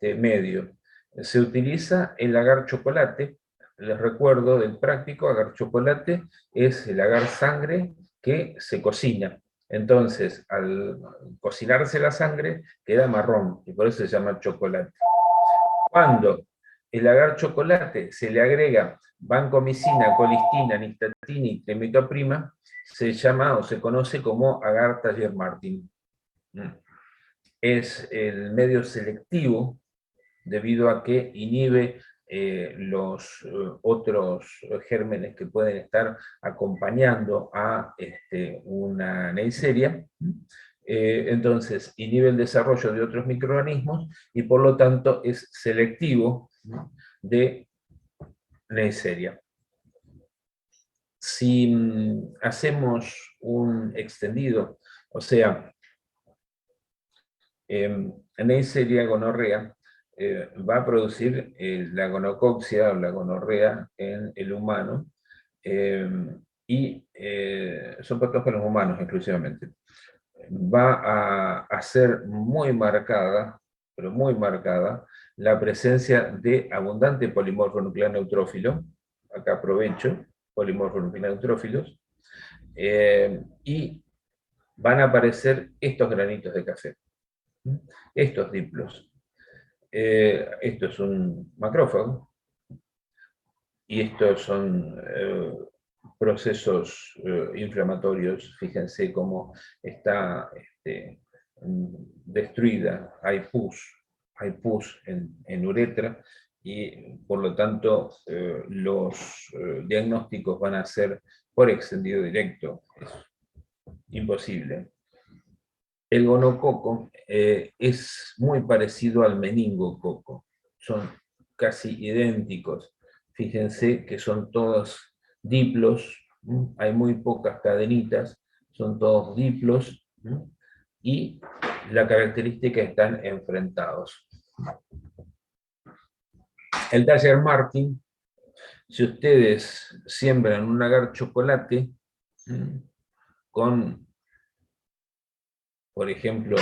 medio. Se utiliza el agar chocolate. Les recuerdo del práctico, agar chocolate es el agar sangre que se cocina. Entonces, al cocinarse la sangre, queda marrón, y por eso se llama chocolate. Cuando el agar chocolate se le agrega vancomicina, colistina, nistatina y trimetoprima, se llama o se conoce como agar Taller-Martin. Es el medio selectivo debido a que inhibe los otros gérmenes que pueden estar acompañando a una Neisseria. Entonces, inhibe el desarrollo de otros microorganismos y por lo tanto es selectivo de Neisseria. Si hacemos un extendido, o sea, Neisseria gonorrea va a producir la gonococcea o la gonorrea en el humano, y son patógenos humanos exclusivamente. Va a ser muy marcada, pero muy marcada, la presencia de abundante polimorfo nuclear neutrófilo, acá aprovecho, polimorfo nuclear neutrófilos, y van a aparecer estos granitos de café, estos diplos. Esto es un macrófago, y estos son procesos inflamatorios. Fíjense cómo está destruida, hay pus en uretra, y por lo tanto los diagnósticos van a ser por extendido directo. Es imposible. El gonococo es muy parecido al meningococo, son casi idénticos. Fíjense que son todos diplos, hay muy pocas cadenitas, son todos diplos, y la característica están enfrentados. El Taller-Martin, si ustedes siembran un agar chocolate con, por ejemplo,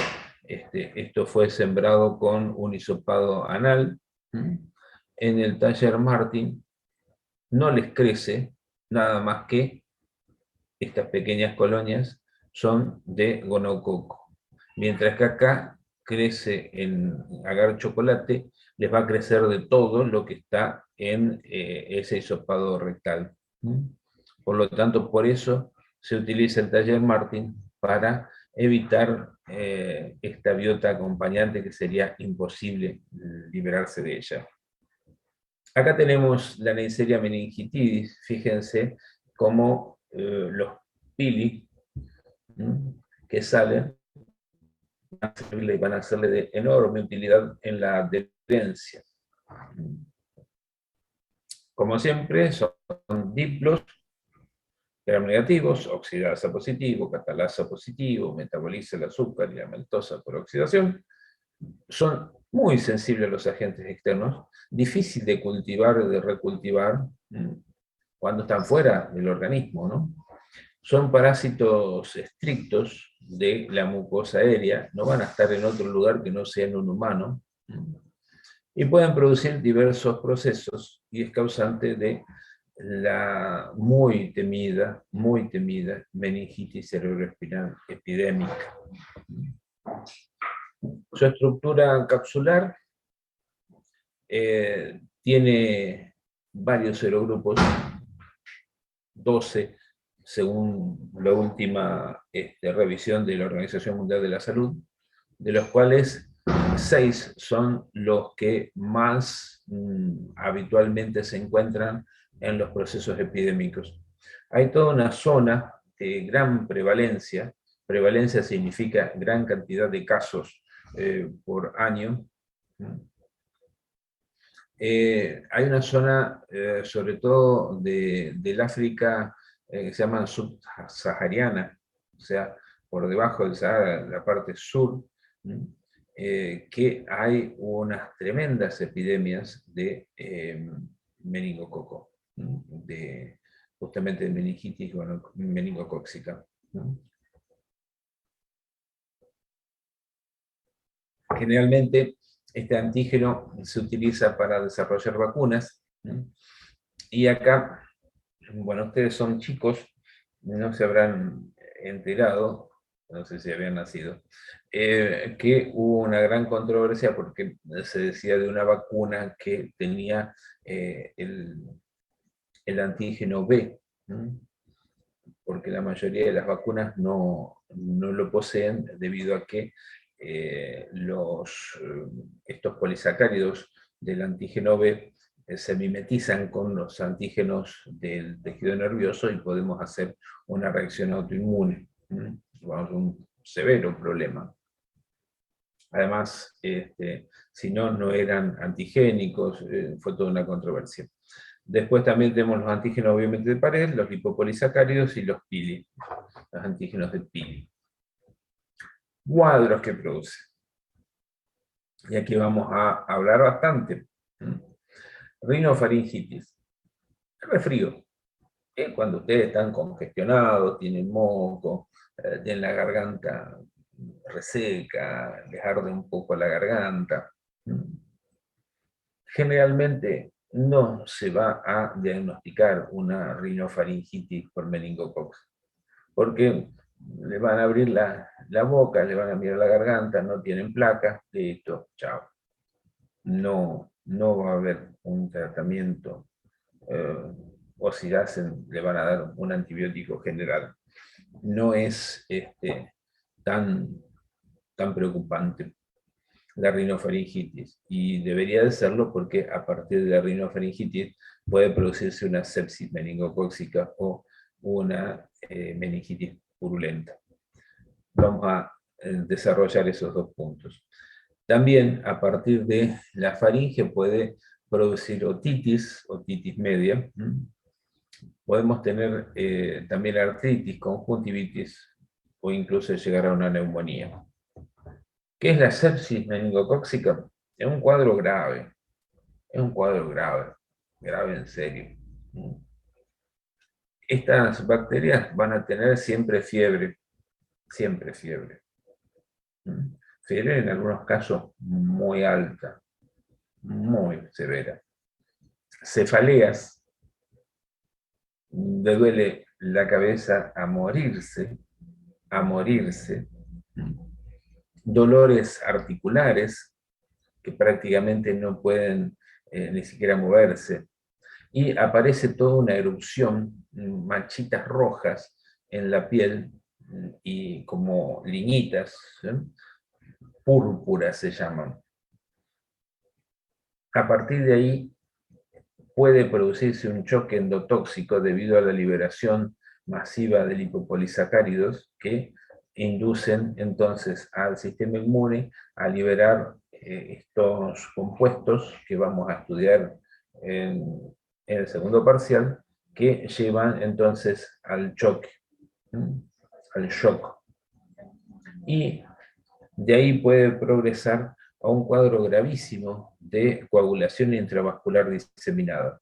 esto fue sembrado con un hisopado anal, en el Taller-Martin no les crece nada más que estas pequeñas colonias son de gonococo. Mientras que acá crece en agar chocolate, les va a crecer de todo lo que está en ese hisopado rectal. Por lo tanto, por eso se utiliza el Taller-Martin para evitar esta biota acompañante que sería imposible liberarse de ella. Acá tenemos la Neisseria meningitidis, fíjense cómo los pili que salen van a serle de enorme utilidad en la adherencia. Como siempre, son diplos negativos, oxidasa positivo, catalasa positivo, metaboliza el azúcar y la maltosa por oxidación. Son muy sensibles a los agentes externos, difícil de cultivar o de recultivar cuando están fuera del organismo, ¿no? Son parásitos estrictos de la mucosa aérea, no van a estar en otro lugar que no sea en un humano, y pueden producir diversos procesos, y es causante de la muy temida meningitis cerebroespinal epidémica. Su estructura capsular tiene varios serogrupos, 12 según la última revisión de la Organización Mundial de la Salud, de los cuales 6 son los que más habitualmente se encuentran en los procesos epidémicos. Hay toda una zona de gran prevalencia. Prevalencia significa gran cantidad de casos por año. Hay una zona, sobre todo del África, que se llama subsahariana, o sea, por debajo del Sahara, la parte sur, que hay unas tremendas epidemias de meningococo, justamente de meningitis meningocóxica. Generalmente este antígeno se utiliza para desarrollar vacunas, y acá, bueno, ustedes son chicos, no se habrán enterado, no sé si habían nacido, que hubo una gran controversia porque se decía de una vacuna que tenía el antígeno B, ¿no? Porque la mayoría de las vacunas no lo poseen debido a que estos polisacáridos del antígeno B se mimetizan con los antígenos del tejido nervioso y podemos hacer una reacción autoinmune. Vamos, un severo problema. Además, si no, no eran antigénicos, fue toda una controversia. Después también tenemos los antígenos obviamente de pared, los lipopolisacáridos y los pili, los antígenos de pili. Cuadros que produce. Y aquí vamos a hablar bastante. Rinofaringitis. Resfrío. Cuando ustedes están congestionados, tienen moco, tienen la garganta reseca, les arde un poco la garganta. Generalmente no se va a diagnosticar una rinofaringitis por meningococcus, porque le van a abrir la boca, le van a mirar la garganta, no tienen placas, listo, chao. No va a haber un tratamiento, o si hacen, le van a dar un antibiótico general. No es tan preocupante la rinofaringitis, y debería de serlo porque a partir de la rinofaringitis puede producirse una sepsis meningocócica o una meningitis purulenta. Vamos a desarrollar esos dos puntos. También a partir de la faringe puede producir otitis media. Podemos tener también artritis, conjuntivitis o incluso llegar a una neumonía. ¿Qué es la sepsis meningocócica? Es un cuadro grave, grave en serio. Estas bacterias van a tener siempre fiebre. Fiebre en algunos casos muy alta, muy severa. Cefaleas, le duele la cabeza a morirse. Dolores articulares, que prácticamente no pueden ni siquiera moverse. Y aparece toda una erupción, manchitas rojas en la piel y como liñitas, ¿sí? Púrpuras se llaman. A partir de ahí puede producirse un choque endotóxico debido a la liberación masiva de lipopolisacáridos que inducen entonces al sistema inmune a liberar estos compuestos que vamos a estudiar en el segundo parcial, que llevan entonces al choque, al shock. Y de ahí puede progresar a un cuadro gravísimo de coagulación intravascular diseminada.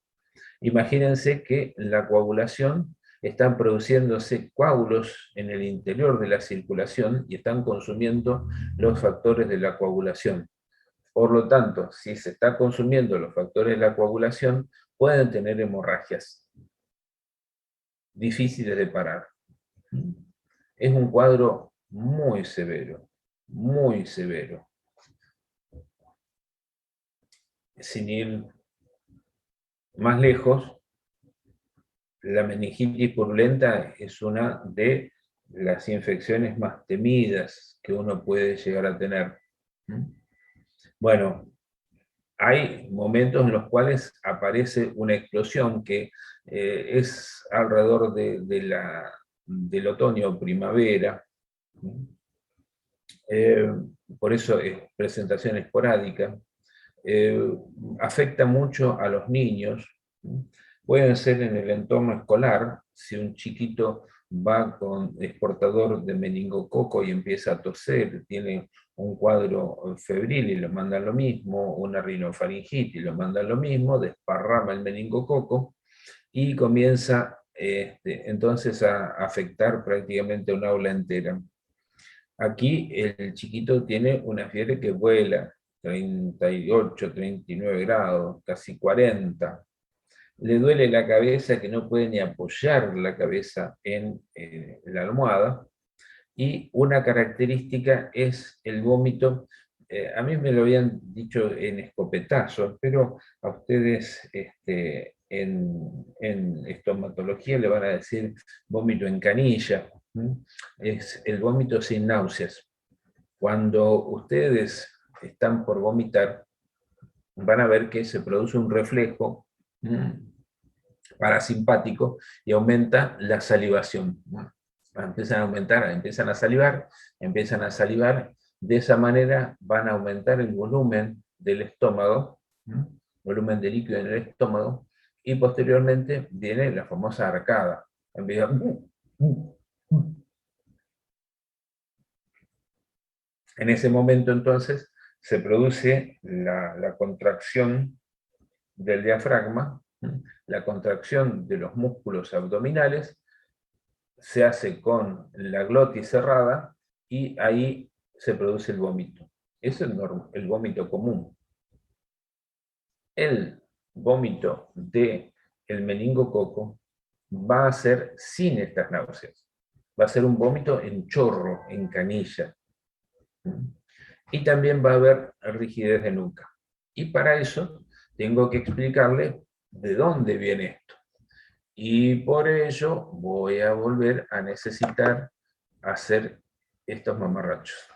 Imagínense que la coagulación están produciéndose coágulos en el interior de la circulación y están consumiendo los factores de la coagulación. Por lo tanto, si se está consumiendo los factores de la coagulación, pueden tener hemorragias difíciles de parar. Es un cuadro muy severo, muy severo. Sin ir más lejos, la meningitis purulenta es una de las infecciones más temidas que uno puede llegar a tener. Bueno, hay momentos en los cuales aparece una explosión que es alrededor del otoño o primavera. Por eso es presentación esporádica. Afecta mucho a los niños. Pueden ser en el entorno escolar, si un chiquito va con exportador de meningococo y empieza a toser, tiene un cuadro febril y lo mandan lo mismo, una rinofaringitis y lo mandan lo mismo, desparrama el meningococo y comienza entonces a afectar prácticamente una aula entera. Aquí el chiquito tiene una fiebre que vuela, 38, 39 grados, casi 40. le duele la cabeza, que no puede ni apoyar la cabeza en la almohada, y una característica es el vómito. A mí me lo habían dicho en escopetazos, pero a ustedes en estomatología le van a decir vómito en canilla. Es el vómito sin náuseas. Cuando ustedes están por vomitar, van a ver que se produce un reflejo parasimpático y aumenta la salivación. Empiezan a aumentar, empiezan a salivar, de esa manera van a aumentar el volumen del estómago, volumen de líquido en el estómago, y posteriormente viene la famosa arcada. En ese momento entonces se produce la contracción del diafragma, la contracción de los músculos abdominales, se hace con la glotis cerrada y ahí se produce el vómito. Eso es el vómito común. El vómito del meningococo va a ser sin estas náuseas. Va a ser un vómito en chorro, en canilla. Y también va a haber rigidez de nuca. Y para eso tengo que explicarle de dónde viene esto. Y por ello voy a volver a necesitar hacer estos mamarrachos.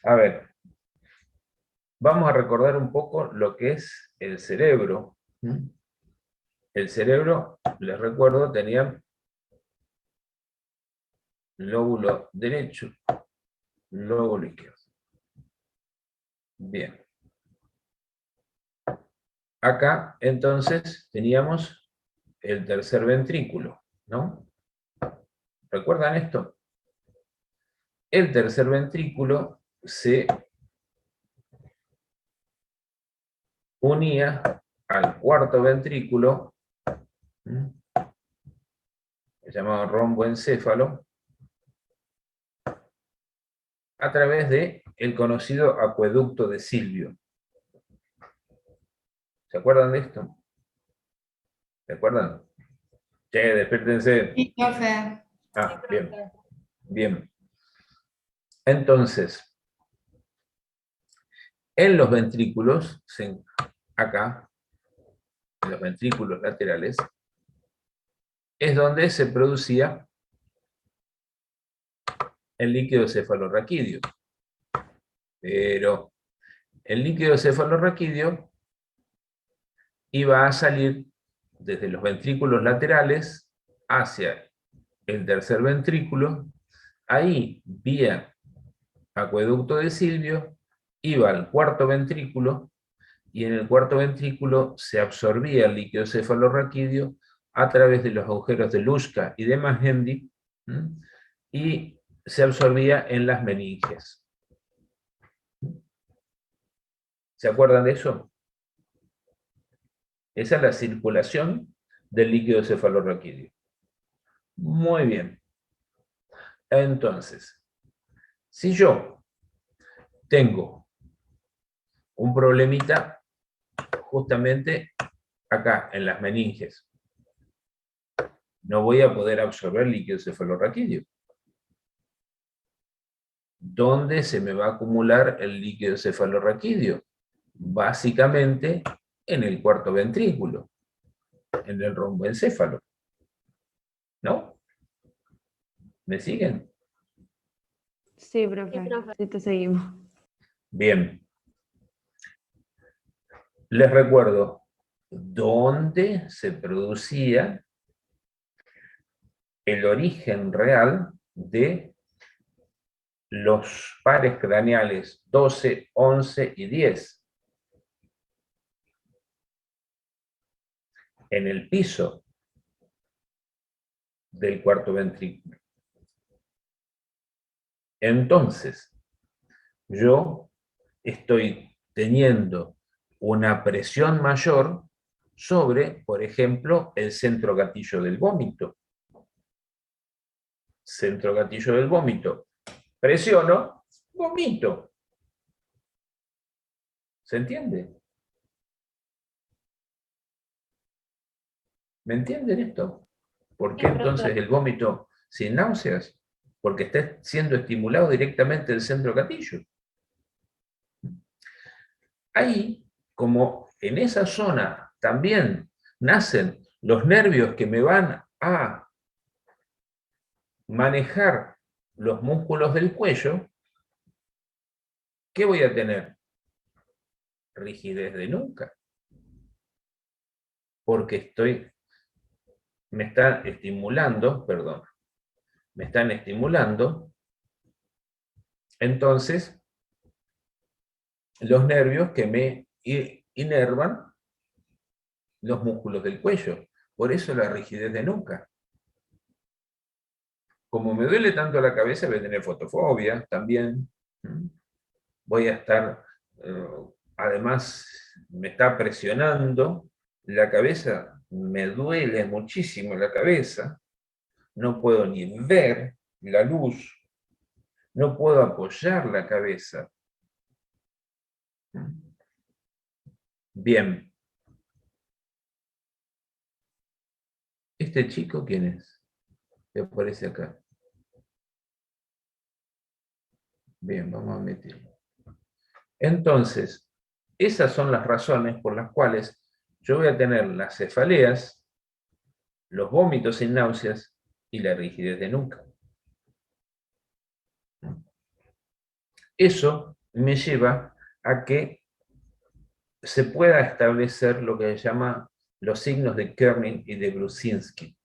A ver, vamos a recordar un poco lo que es el cerebro. El cerebro, les recuerdo, tenía lóbulo derecho, lóbulo izquierdo. Bien. Acá, entonces, teníamos el tercer ventrículo, ¿no? ¿Recuerdan esto? El tercer ventrículo se unía al cuarto ventrículo, llamado romboencéfalo, a través de el conocido acueducto de Silvio. ¿Se acuerdan de esto? ¿Se acuerdan? Che, despiértense. Sí, profe. Ah, bien. Bien. Entonces, en los ventrículos, acá, en los ventrículos laterales, es donde se producía el líquido cefalorraquídeo. Pero el líquido cefalorraquídeo iba a salir desde los ventrículos laterales hacia el tercer ventrículo, ahí, vía acueducto de Silvio, iba al cuarto ventrículo, y en el cuarto ventrículo se absorbía el líquido cefalorraquídeo a través de los agujeros de Luschka y de Magendie, y se absorbía en las meninges. ¿Se acuerdan de eso? Esa es la circulación del líquido cefalorraquídeo. Muy bien. Entonces, si yo tengo un problemita justamente acá, en las meninges, no voy a poder absorber líquido cefalorraquídeo. ¿Dónde se me va a acumular el líquido cefalorraquídeo? Básicamente en el cuarto ventrículo, en el romboencéfalo. ¿No? ¿Me siguen? Sí, profe, sí te seguimos. Bien. Les recuerdo dónde se producía el origen real de los pares craneales 12, 11 y 10. En el piso del cuarto ventrículo. Entonces, yo estoy teniendo una presión mayor sobre, por ejemplo, el centro gatillo del vómito. Centro gatillo del vómito. Presiono, vomito. ¿Se entiende? ¿Me entienden esto? ¿Por qué Sí, entonces profesor. el vómito sin náuseas? Porque está siendo estimulado directamente el centro gatillo. Ahí, como en esa zona también nacen los nervios que me van a manejar los músculos del cuello, ¿qué voy a tener? Rigidez de nuca. Porque me están estimulando, perdón, me están estimulando, entonces, los nervios que me inervan los músculos del cuello. Por eso la rigidez de nuca. Como me duele tanto la cabeza, voy a tener fotofobia también. Voy a estar, además, me está presionando la cabeza, me duele muchísimo la cabeza, no puedo ni ver la luz, no puedo apoyar la cabeza. Bien. ¿Este chico quién es? Que aparece acá. Bien, vamos a meterlo. Entonces, esas son las razones por las cuales yo voy a tener las cefaleas, los vómitos sin náuseas y la rigidez de nuca. Eso me lleva a que se pueda establecer lo que se llama los signos de Kernin y de Brusinski,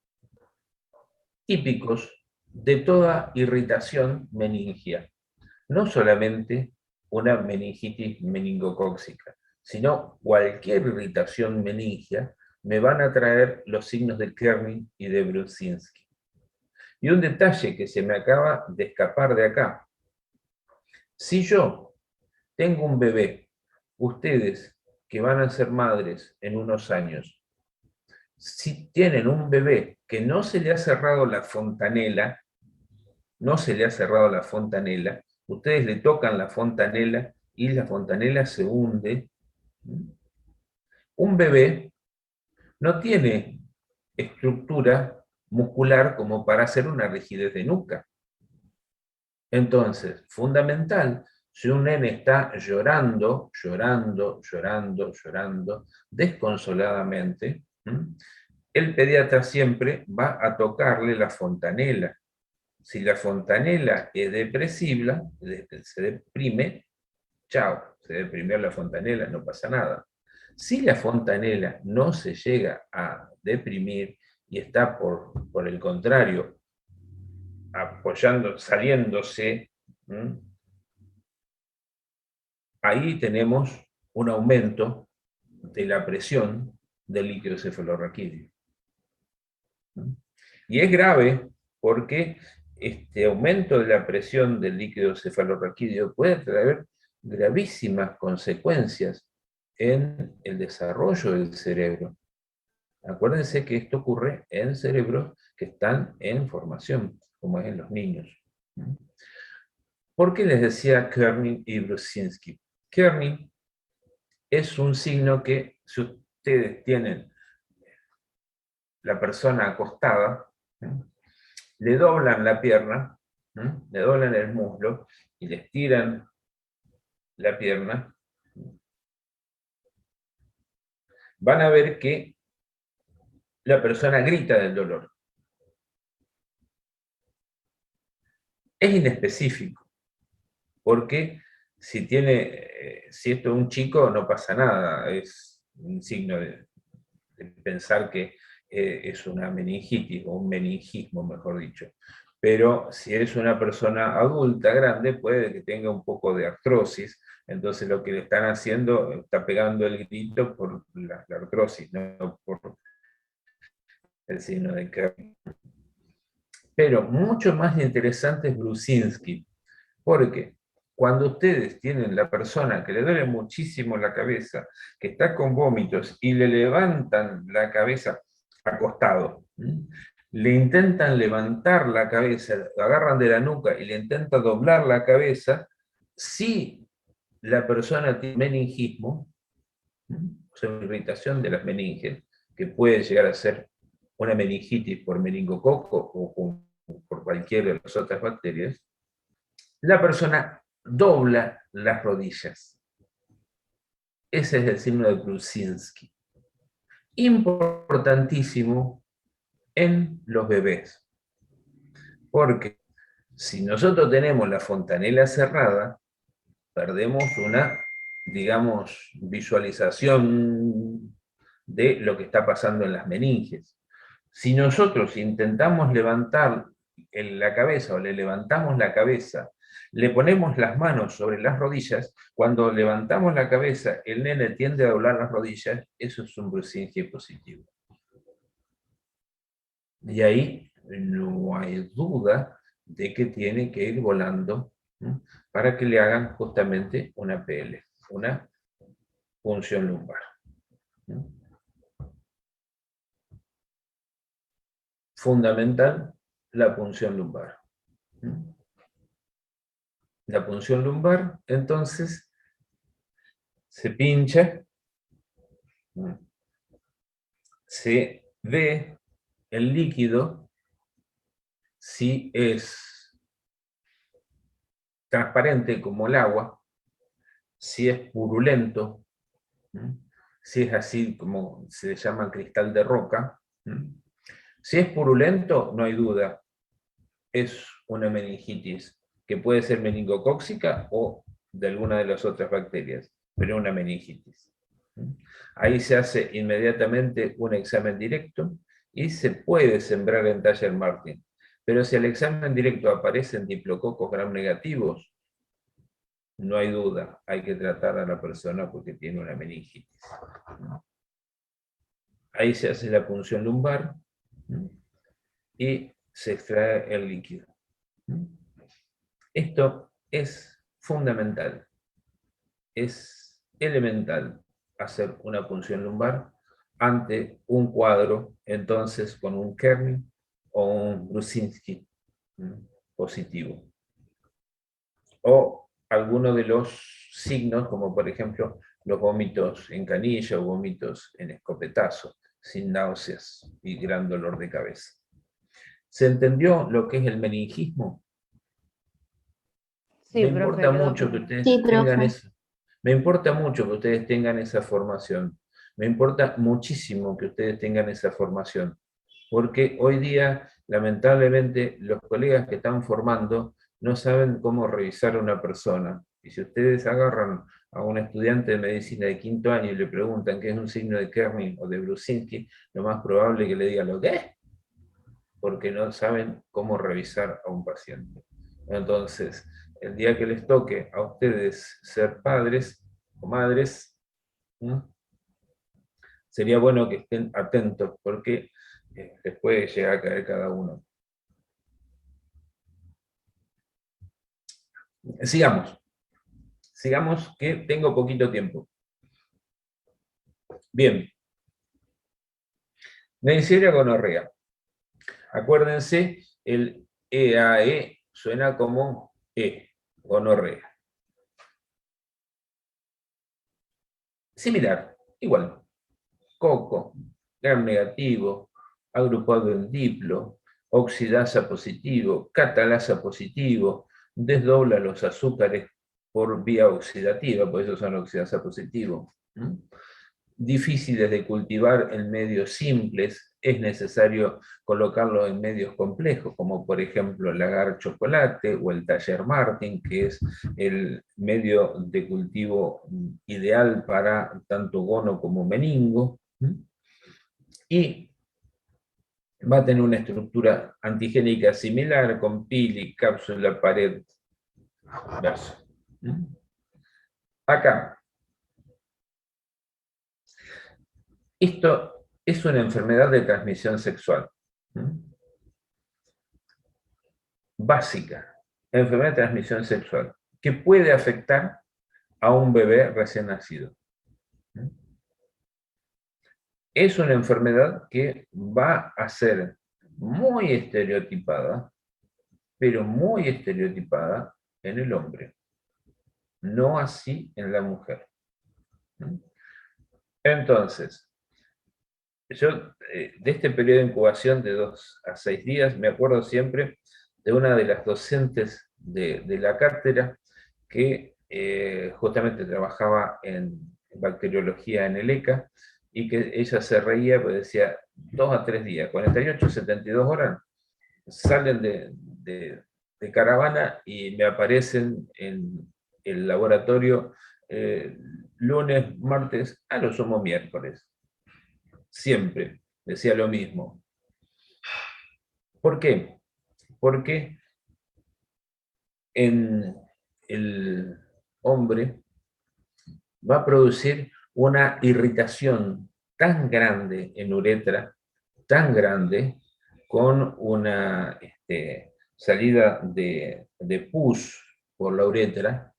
típicos de toda irritación meningia, no solamente una meningitis meningocócica, sino cualquier irritación meningia me van a traer los signos de Kernin y de Brusinski. Y un detalle que se me acaba de escapar de acá. Si yo tengo un bebé, ustedes que van a ser madres en unos años, si tienen un bebé que no se le ha cerrado la fontanela, ustedes le tocan la fontanela y la fontanela se hunde. Un bebé no tiene estructura muscular como para hacer una rigidez de nuca. Entonces, fundamental, si un nene está llorando desconsoladamente, el pediatra siempre va a tocarle la fontanela. Si la fontanela es depresiva, se deprime, chao, se deprimió la fontanela, no pasa nada. Si la fontanela no se llega a deprimir y está por el contrario, saliéndose, ahí tenemos un aumento de la presión del líquido cefalorraquídeo. Y es grave porque este aumento de la presión del líquido cefalorraquídeo puede traer gravísimas consecuencias en el desarrollo del cerebro. Acuérdense que esto ocurre en cerebros que están en formación, como es en los niños. ¿Por qué les decía Kernin y Brusinski? Kernin es un signo que, si ustedes tienen la persona acostada, le doblan la pierna, le doblan el muslo y le estiran la pierna, van a ver que la persona grita del dolor. Es inespecífico, porque si esto es un chico no pasa nada, es un signo de pensar que es una meningitis o un meningismo, mejor dicho. Pero si es una persona adulta, grande, puede que tenga un poco de artrosis, entonces lo que le están haciendo, está pegando el grito por la artrosis, no por el signo de Kerr. Pero mucho más interesante es Brusinski, porque cuando ustedes tienen la persona que le duele muchísimo la cabeza, que está con vómitos y le levantan la cabeza acostado, le intentan levantar la cabeza, lo agarran de la nuca y le intentan doblar la cabeza, si la persona tiene meningismo, o sea, una irritación de las meninges, que puede llegar a ser una meningitis por meningococo o por cualquiera de las otras bacterias, la persona dobla las rodillas. Ese es el signo de Brudzinski. Importantísimo en los bebés. Porque si nosotros tenemos la fontanela cerrada, perdemos una, digamos, visualización de lo que está pasando en las meninges. Si nosotros intentamos levantar la cabeza o le levantamos la cabeza, le ponemos las manos sobre las rodillas, cuando levantamos la cabeza el nene tiende a doblar las rodillas, eso es un Brudzinski positivo. Y ahí no hay duda de que tiene que ir volando, ¿no?, para que le hagan justamente una PL, una punción lumbar, ¿no? Fundamental, la punción lumbar. La punción lumbar, entonces, se pincha, se ve el líquido, si es transparente como el agua, si es purulento, si es así como se llama cristal de roca. Si es purulento, no hay duda, es una meningitis, que puede ser meningocócica o de alguna de las otras bacterias, pero una meningitis. Ahí se hace inmediatamente un examen directo y se puede sembrar en Taller-Martin. Pero si al examen directo aparecen diplococos gram negativos, no hay duda, hay que tratar a la persona porque tiene una meningitis. Ahí se hace la punción lumbar y se extrae el líquido. Esto es fundamental, es elemental hacer una punción lumbar ante un cuadro, entonces, con un Kernig o un Brudzinski positivo. O alguno de los signos, como por ejemplo los vómitos en canilla o vómitos en escopetazo, sin náuseas y gran dolor de cabeza. ¿Se entendió lo que es el meningismo? Sí, Me profe, importa quedó mucho que claro. ustedes Sí, tengan profe. eso. Me importa mucho que ustedes tengan esa formación. Me importa muchísimo que ustedes tengan esa formación. Porque hoy día, lamentablemente, los colegas que están formando no saben cómo revisar a una persona. Y si ustedes agarran a un estudiante de medicina de 5º año y le preguntan qué es un signo de Kernig o de Brudzinski, lo más probable es que le digan lo que es, porque no saben cómo revisar a un paciente. Entonces, el día que les toque a ustedes ser padres o madres, ¿no?, sería bueno que estén atentos, porque les puede llegar a caer cada uno. Sigamos que tengo poquito tiempo. Bien. Neisseria gonorrea. Acuérdense, el EAE suena como gonorrea. Similar, igual. Coco, gram negativo, agrupado en diplo, oxidasa positivo, catalasa positivo, desdobla los azúcares por vía oxidativa, por eso son oxidasa positivo. Difíciles de cultivar en medios simples, es necesario colocarlos en medios complejos, como por ejemplo el agar chocolate o el Taller-Martin, que es el medio de cultivo ideal para tanto gono como meningo. Y va a tener una estructura antigénica similar, con pili, cápsula, pared, verso. Acá. Esto es una enfermedad de transmisión sexual. Básica. Enfermedad de transmisión sexual. Que puede afectar a un bebé recién nacido. Es una enfermedad que va a ser muy estereotipada, pero muy estereotipada en el hombre. No así en la mujer. Entonces, yo de este periodo de incubación de 2 a 6 días, me acuerdo siempre de una de las docentes de la cátedra que justamente trabajaba en bacteriología en el ECA, y que ella se reía, pues decía, 2 a 3 días, 48, 72 horas, salen de caravana y me aparecen en el laboratorio lunes, martes, a lo sumo miércoles. Siempre decía lo mismo. ¿Por qué? Porque en el hombre va a producir una irritación tan grande en uretra, tan grande, con una salida de pus por la uretra,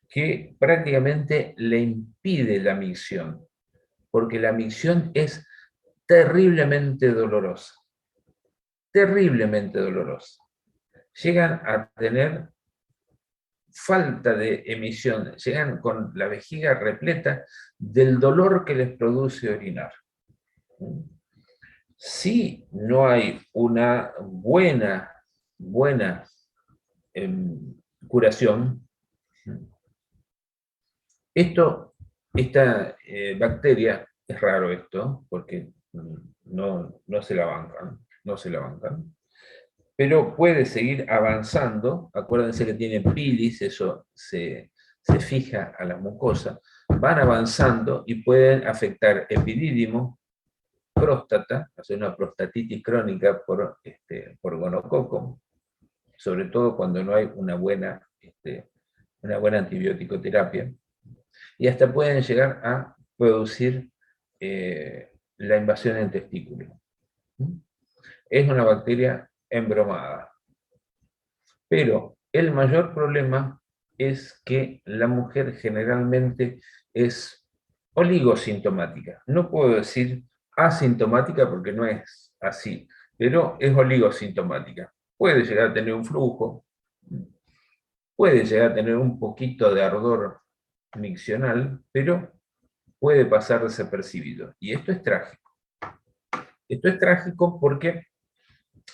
que prácticamente le impide la micción, porque la micción es terriblemente dolorosa, terriblemente dolorosa. Llegan a tener falta de emisión, llegan con la vejiga repleta del dolor que les produce orinar. Si no hay una buena curación, esta bacteria, es raro esto, porque no se la bancan, no se la bancan, pero puede seguir avanzando. Acuérdense que tiene pilis, eso se fija a la mucosa, van avanzando y pueden afectar epidídimo, próstata, hacer una prostatitis crónica por gonococo, sobre todo cuando no hay una buena antibiótico-terapia, y hasta pueden llegar a producir la invasión en testículo. Es una bacteria embromada. Pero el mayor problema es que la mujer generalmente es oligosintomática. No puedo decir asintomática porque no es así, pero es oligosintomática. Puede llegar a tener un flujo, puede llegar a tener un poquito de ardor miccional, pero puede pasar desapercibido. Y esto es trágico. Esto es trágico porque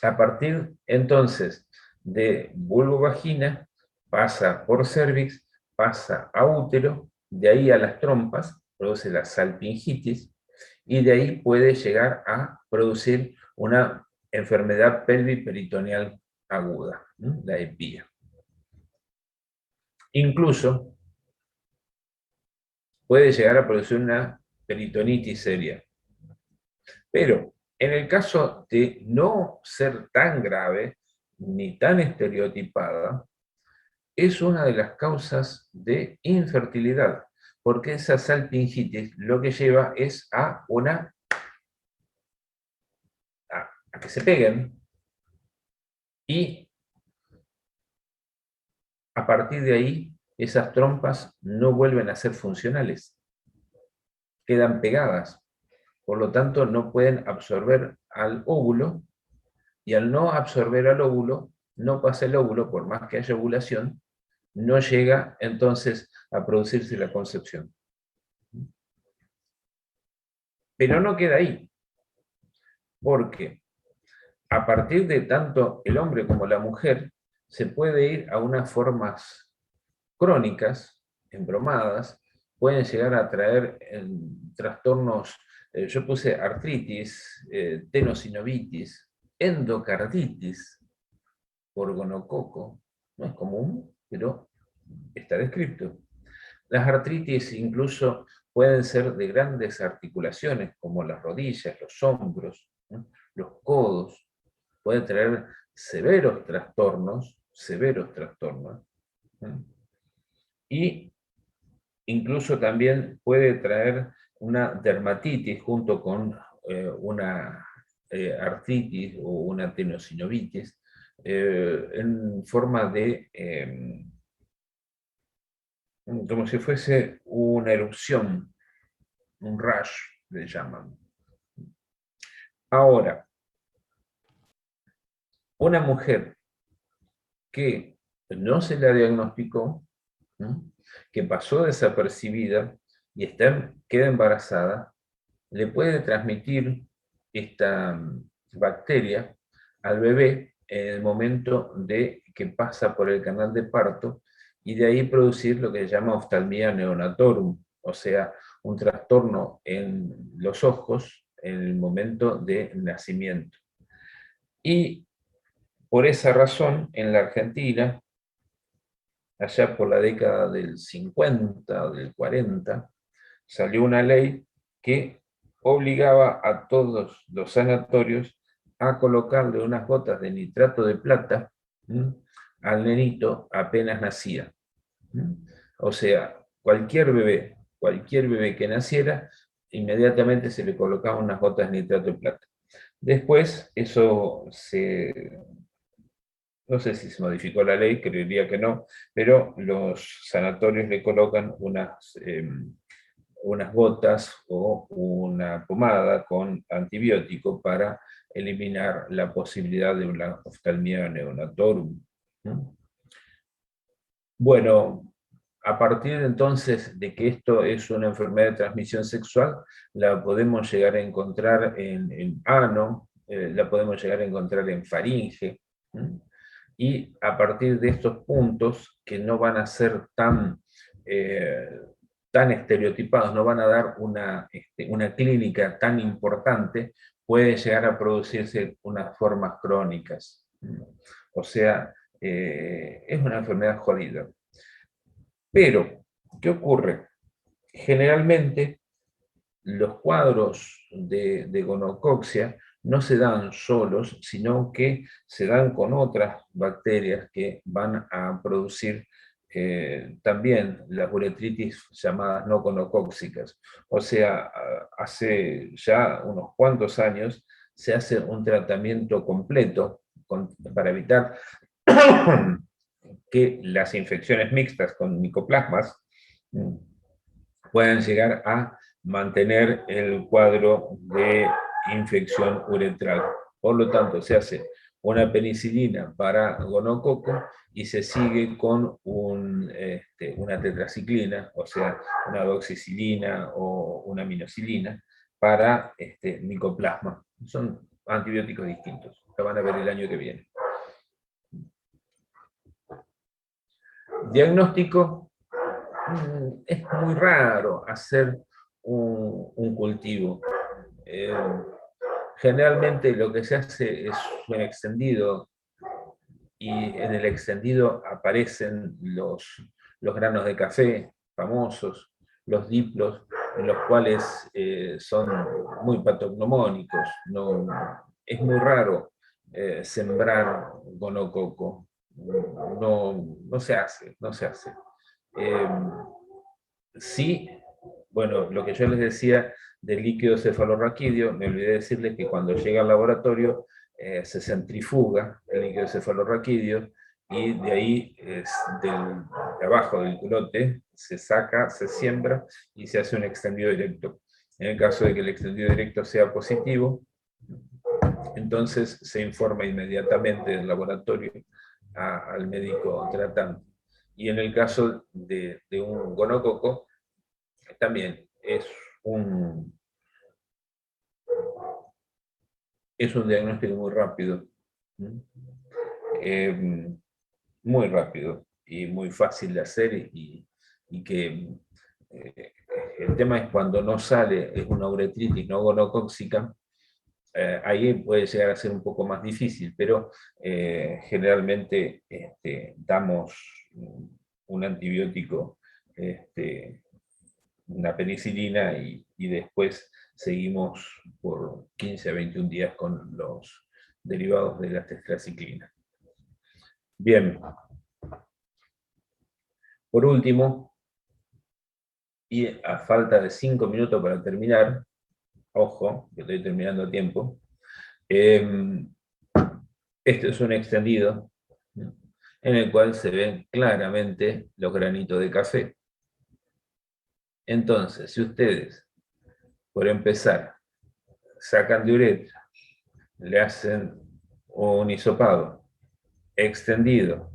a partir entonces de vulvovagina pasa por cervix, pasa a útero, de ahí a las trompas, produce la salpingitis, y de ahí puede llegar a producir una enfermedad pelviperitoneal aguda, la EPIA. Incluso puede llegar a producir una peritonitis seria. Pero en el caso de no ser tan grave ni tan estereotipada, es una de las causas de infertilidad, porque esa salpingitis lo que lleva es a que se peguen, y a partir de ahí esas trompas no vuelven a ser funcionales, quedan pegadas, por lo tanto no pueden absorber al óvulo, y al no absorber al óvulo, no pasa el óvulo, por más que haya ovulación, no llega entonces a producirse la concepción. Pero no queda ahí, porque a partir de tanto el hombre como la mujer se puede ir a unas formas crónicas, embromadas, pueden llegar a traer trastornos, yo puse artritis, tenosinovitis, endocarditis por gonococo, no es común, pero está descrito. Las artritis incluso pueden ser de grandes articulaciones, como las rodillas, los hombros, ¿no? Los codos. Pueden traer severos trastornos, ¿no? Y incluso también puede traer una dermatitis junto con una artritis o una tenosinovitis en forma de como si fuese una erupción, un rash, le llaman. Ahora, una mujer que no se la diagnosticó, ¿no?, que pasó desapercibida y queda embarazada, le puede transmitir esta bacteria al bebé en el momento de que pasa por el canal de parto y de ahí producir lo que se llama oftalmia neonatorum, o sea, un trastorno en los ojos en el momento de nacimiento. Y por esa razón, en la Argentina, allá por la década del 50 o del 40, salió una ley que obligaba a todos los sanatorios a colocarle unas gotas de nitrato de plata al nenito apenas nacía. O sea, cualquier bebé que naciera, inmediatamente se le colocaban unas gotas de nitrato de plata. Después, no sé si se modificó la ley, creería que no, pero los sanatorios le colocan unas gotas o una pomada con antibiótico para eliminar la posibilidad de una oftalmia neonatorum. Bueno, a partir entonces de que esto es una enfermedad de transmisión sexual, la podemos llegar a encontrar en ano, la podemos llegar a encontrar en faringe, y a partir de estos puntos, que no van a ser tan estereotipados, no van a dar una clínica tan importante, puede llegar a producirse unas formas crónicas. O sea, es una enfermedad jodida. Pero, ¿qué ocurre? Generalmente, los cuadros de gonococcia no se dan solos, sino que se dan con otras bacterias que van a producir también las uretritis llamadas no gonocóccicas. O sea, hace ya unos cuantos años se hace un tratamiento completo para evitar que las infecciones mixtas con micoplasmas puedan llegar a mantener el cuadro de infección uretral. Por lo tanto, se hace una penicilina para gonococo y se sigue con una tetraciclina, o sea, una doxicilina o una aminocilina para micoplasma. Son antibióticos distintos, lo van a ver el año que viene. Diagnóstico. Es muy raro hacer un cultivo. Generalmente lo que se hace es un extendido y en el extendido aparecen los granos de café famosos, los diplos, en los cuales son muy patognomónicos. No, es muy raro sembrar gonococo. No se hace. Sí, bueno, lo que yo les decía del líquido cefalorraquídeo, me olvidé decirles que cuando llega al laboratorio se centrifuga el líquido cefalorraquídeo y de ahí, de abajo del culote, se saca, se siembra y se hace un extendido directo. En el caso de que el extendido directo sea positivo, entonces se informa inmediatamente del laboratorio al médico tratante. Y en el caso de un gonococo, también es un diagnóstico muy rápido. Muy rápido y muy fácil de hacer y que el tema es cuando no sale, es una uretritis no gonocóxica, ahí puede llegar a ser un poco más difícil, pero generalmente damos un antibiótico, una penicilina y después seguimos por 15 a 21 días con los derivados de la tetraciclina. Bien. Por último, y a falta de 5 minutos para terminar, ojo, que estoy terminando a tiempo, este es un extendido en el cual se ven claramente los granitos de café. Entonces, si ustedes, por empezar, sacan de uretra, le hacen un hisopado extendido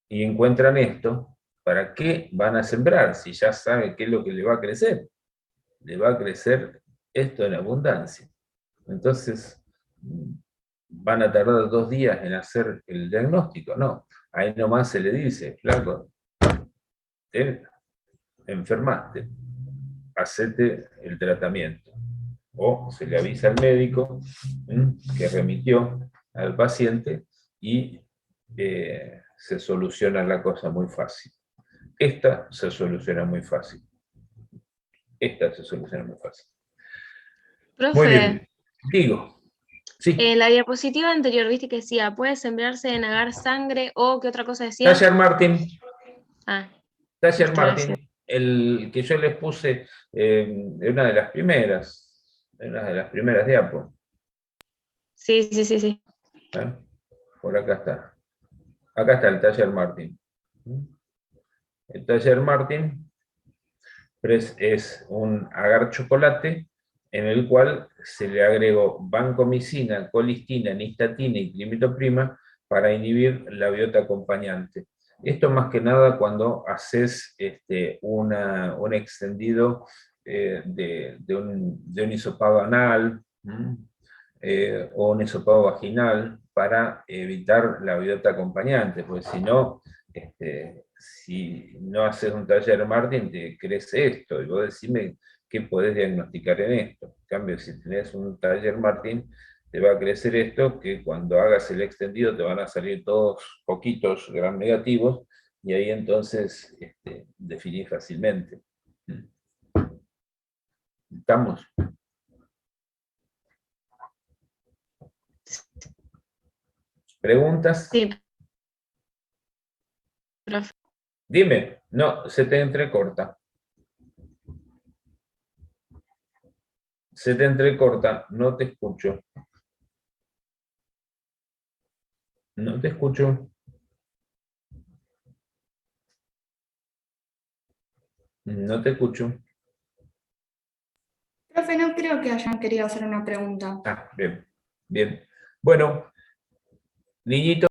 y encuentran esto, ¿para qué van a sembrar si ya saben qué es lo que le va a crecer? Le va a crecer esto en abundancia. Entonces, ¿van a tardar 2 días en hacer el diagnóstico? No, ahí nomás se le dice, flaco, te enfermaste, hacete el tratamiento. O se le avisa al médico que remitió al paciente y se soluciona la cosa muy fácil. Esta se soluciona muy fácil. Esta se soluciona muy fácil. Muy Profe, bien. Digo, sí. en la diapositiva anterior, viste que decía, puede sembrarse en agar sangre o ¿qué otra cosa decía? Tasher Martin. Ah, Tasher listo, Martin, gracias. el que yo les puse en una de las primeras diapos. Sí, sí, sí, sí. Por acá está. Acá está el Tasher Martin. El Tasher Martin es un agar chocolate en el cual se le agregó vancomicina, colistina, nistatina y trimetoprima para inhibir la biota acompañante. Esto más que nada cuando haces un extendido de un hisopado anal o un hisopado vaginal para evitar la biota acompañante, porque si no haces un taller Martin, te crece esto, y vos decime qué podés diagnosticar en esto. En cambio, si tenés un taller Martin, te va a crecer esto, que cuando hagas el extendido te van a salir todos poquitos gram negativos, y ahí entonces definís fácilmente. ¿Estamos? ¿Preguntas? Sí, profe. Dime, no, se te entrecorta. Se te entrecorta, no te escucho. No te escucho. No te escucho. Profe, no creo que hayan querido hacer una pregunta. Ah, bien, bien. Bueno, niñito.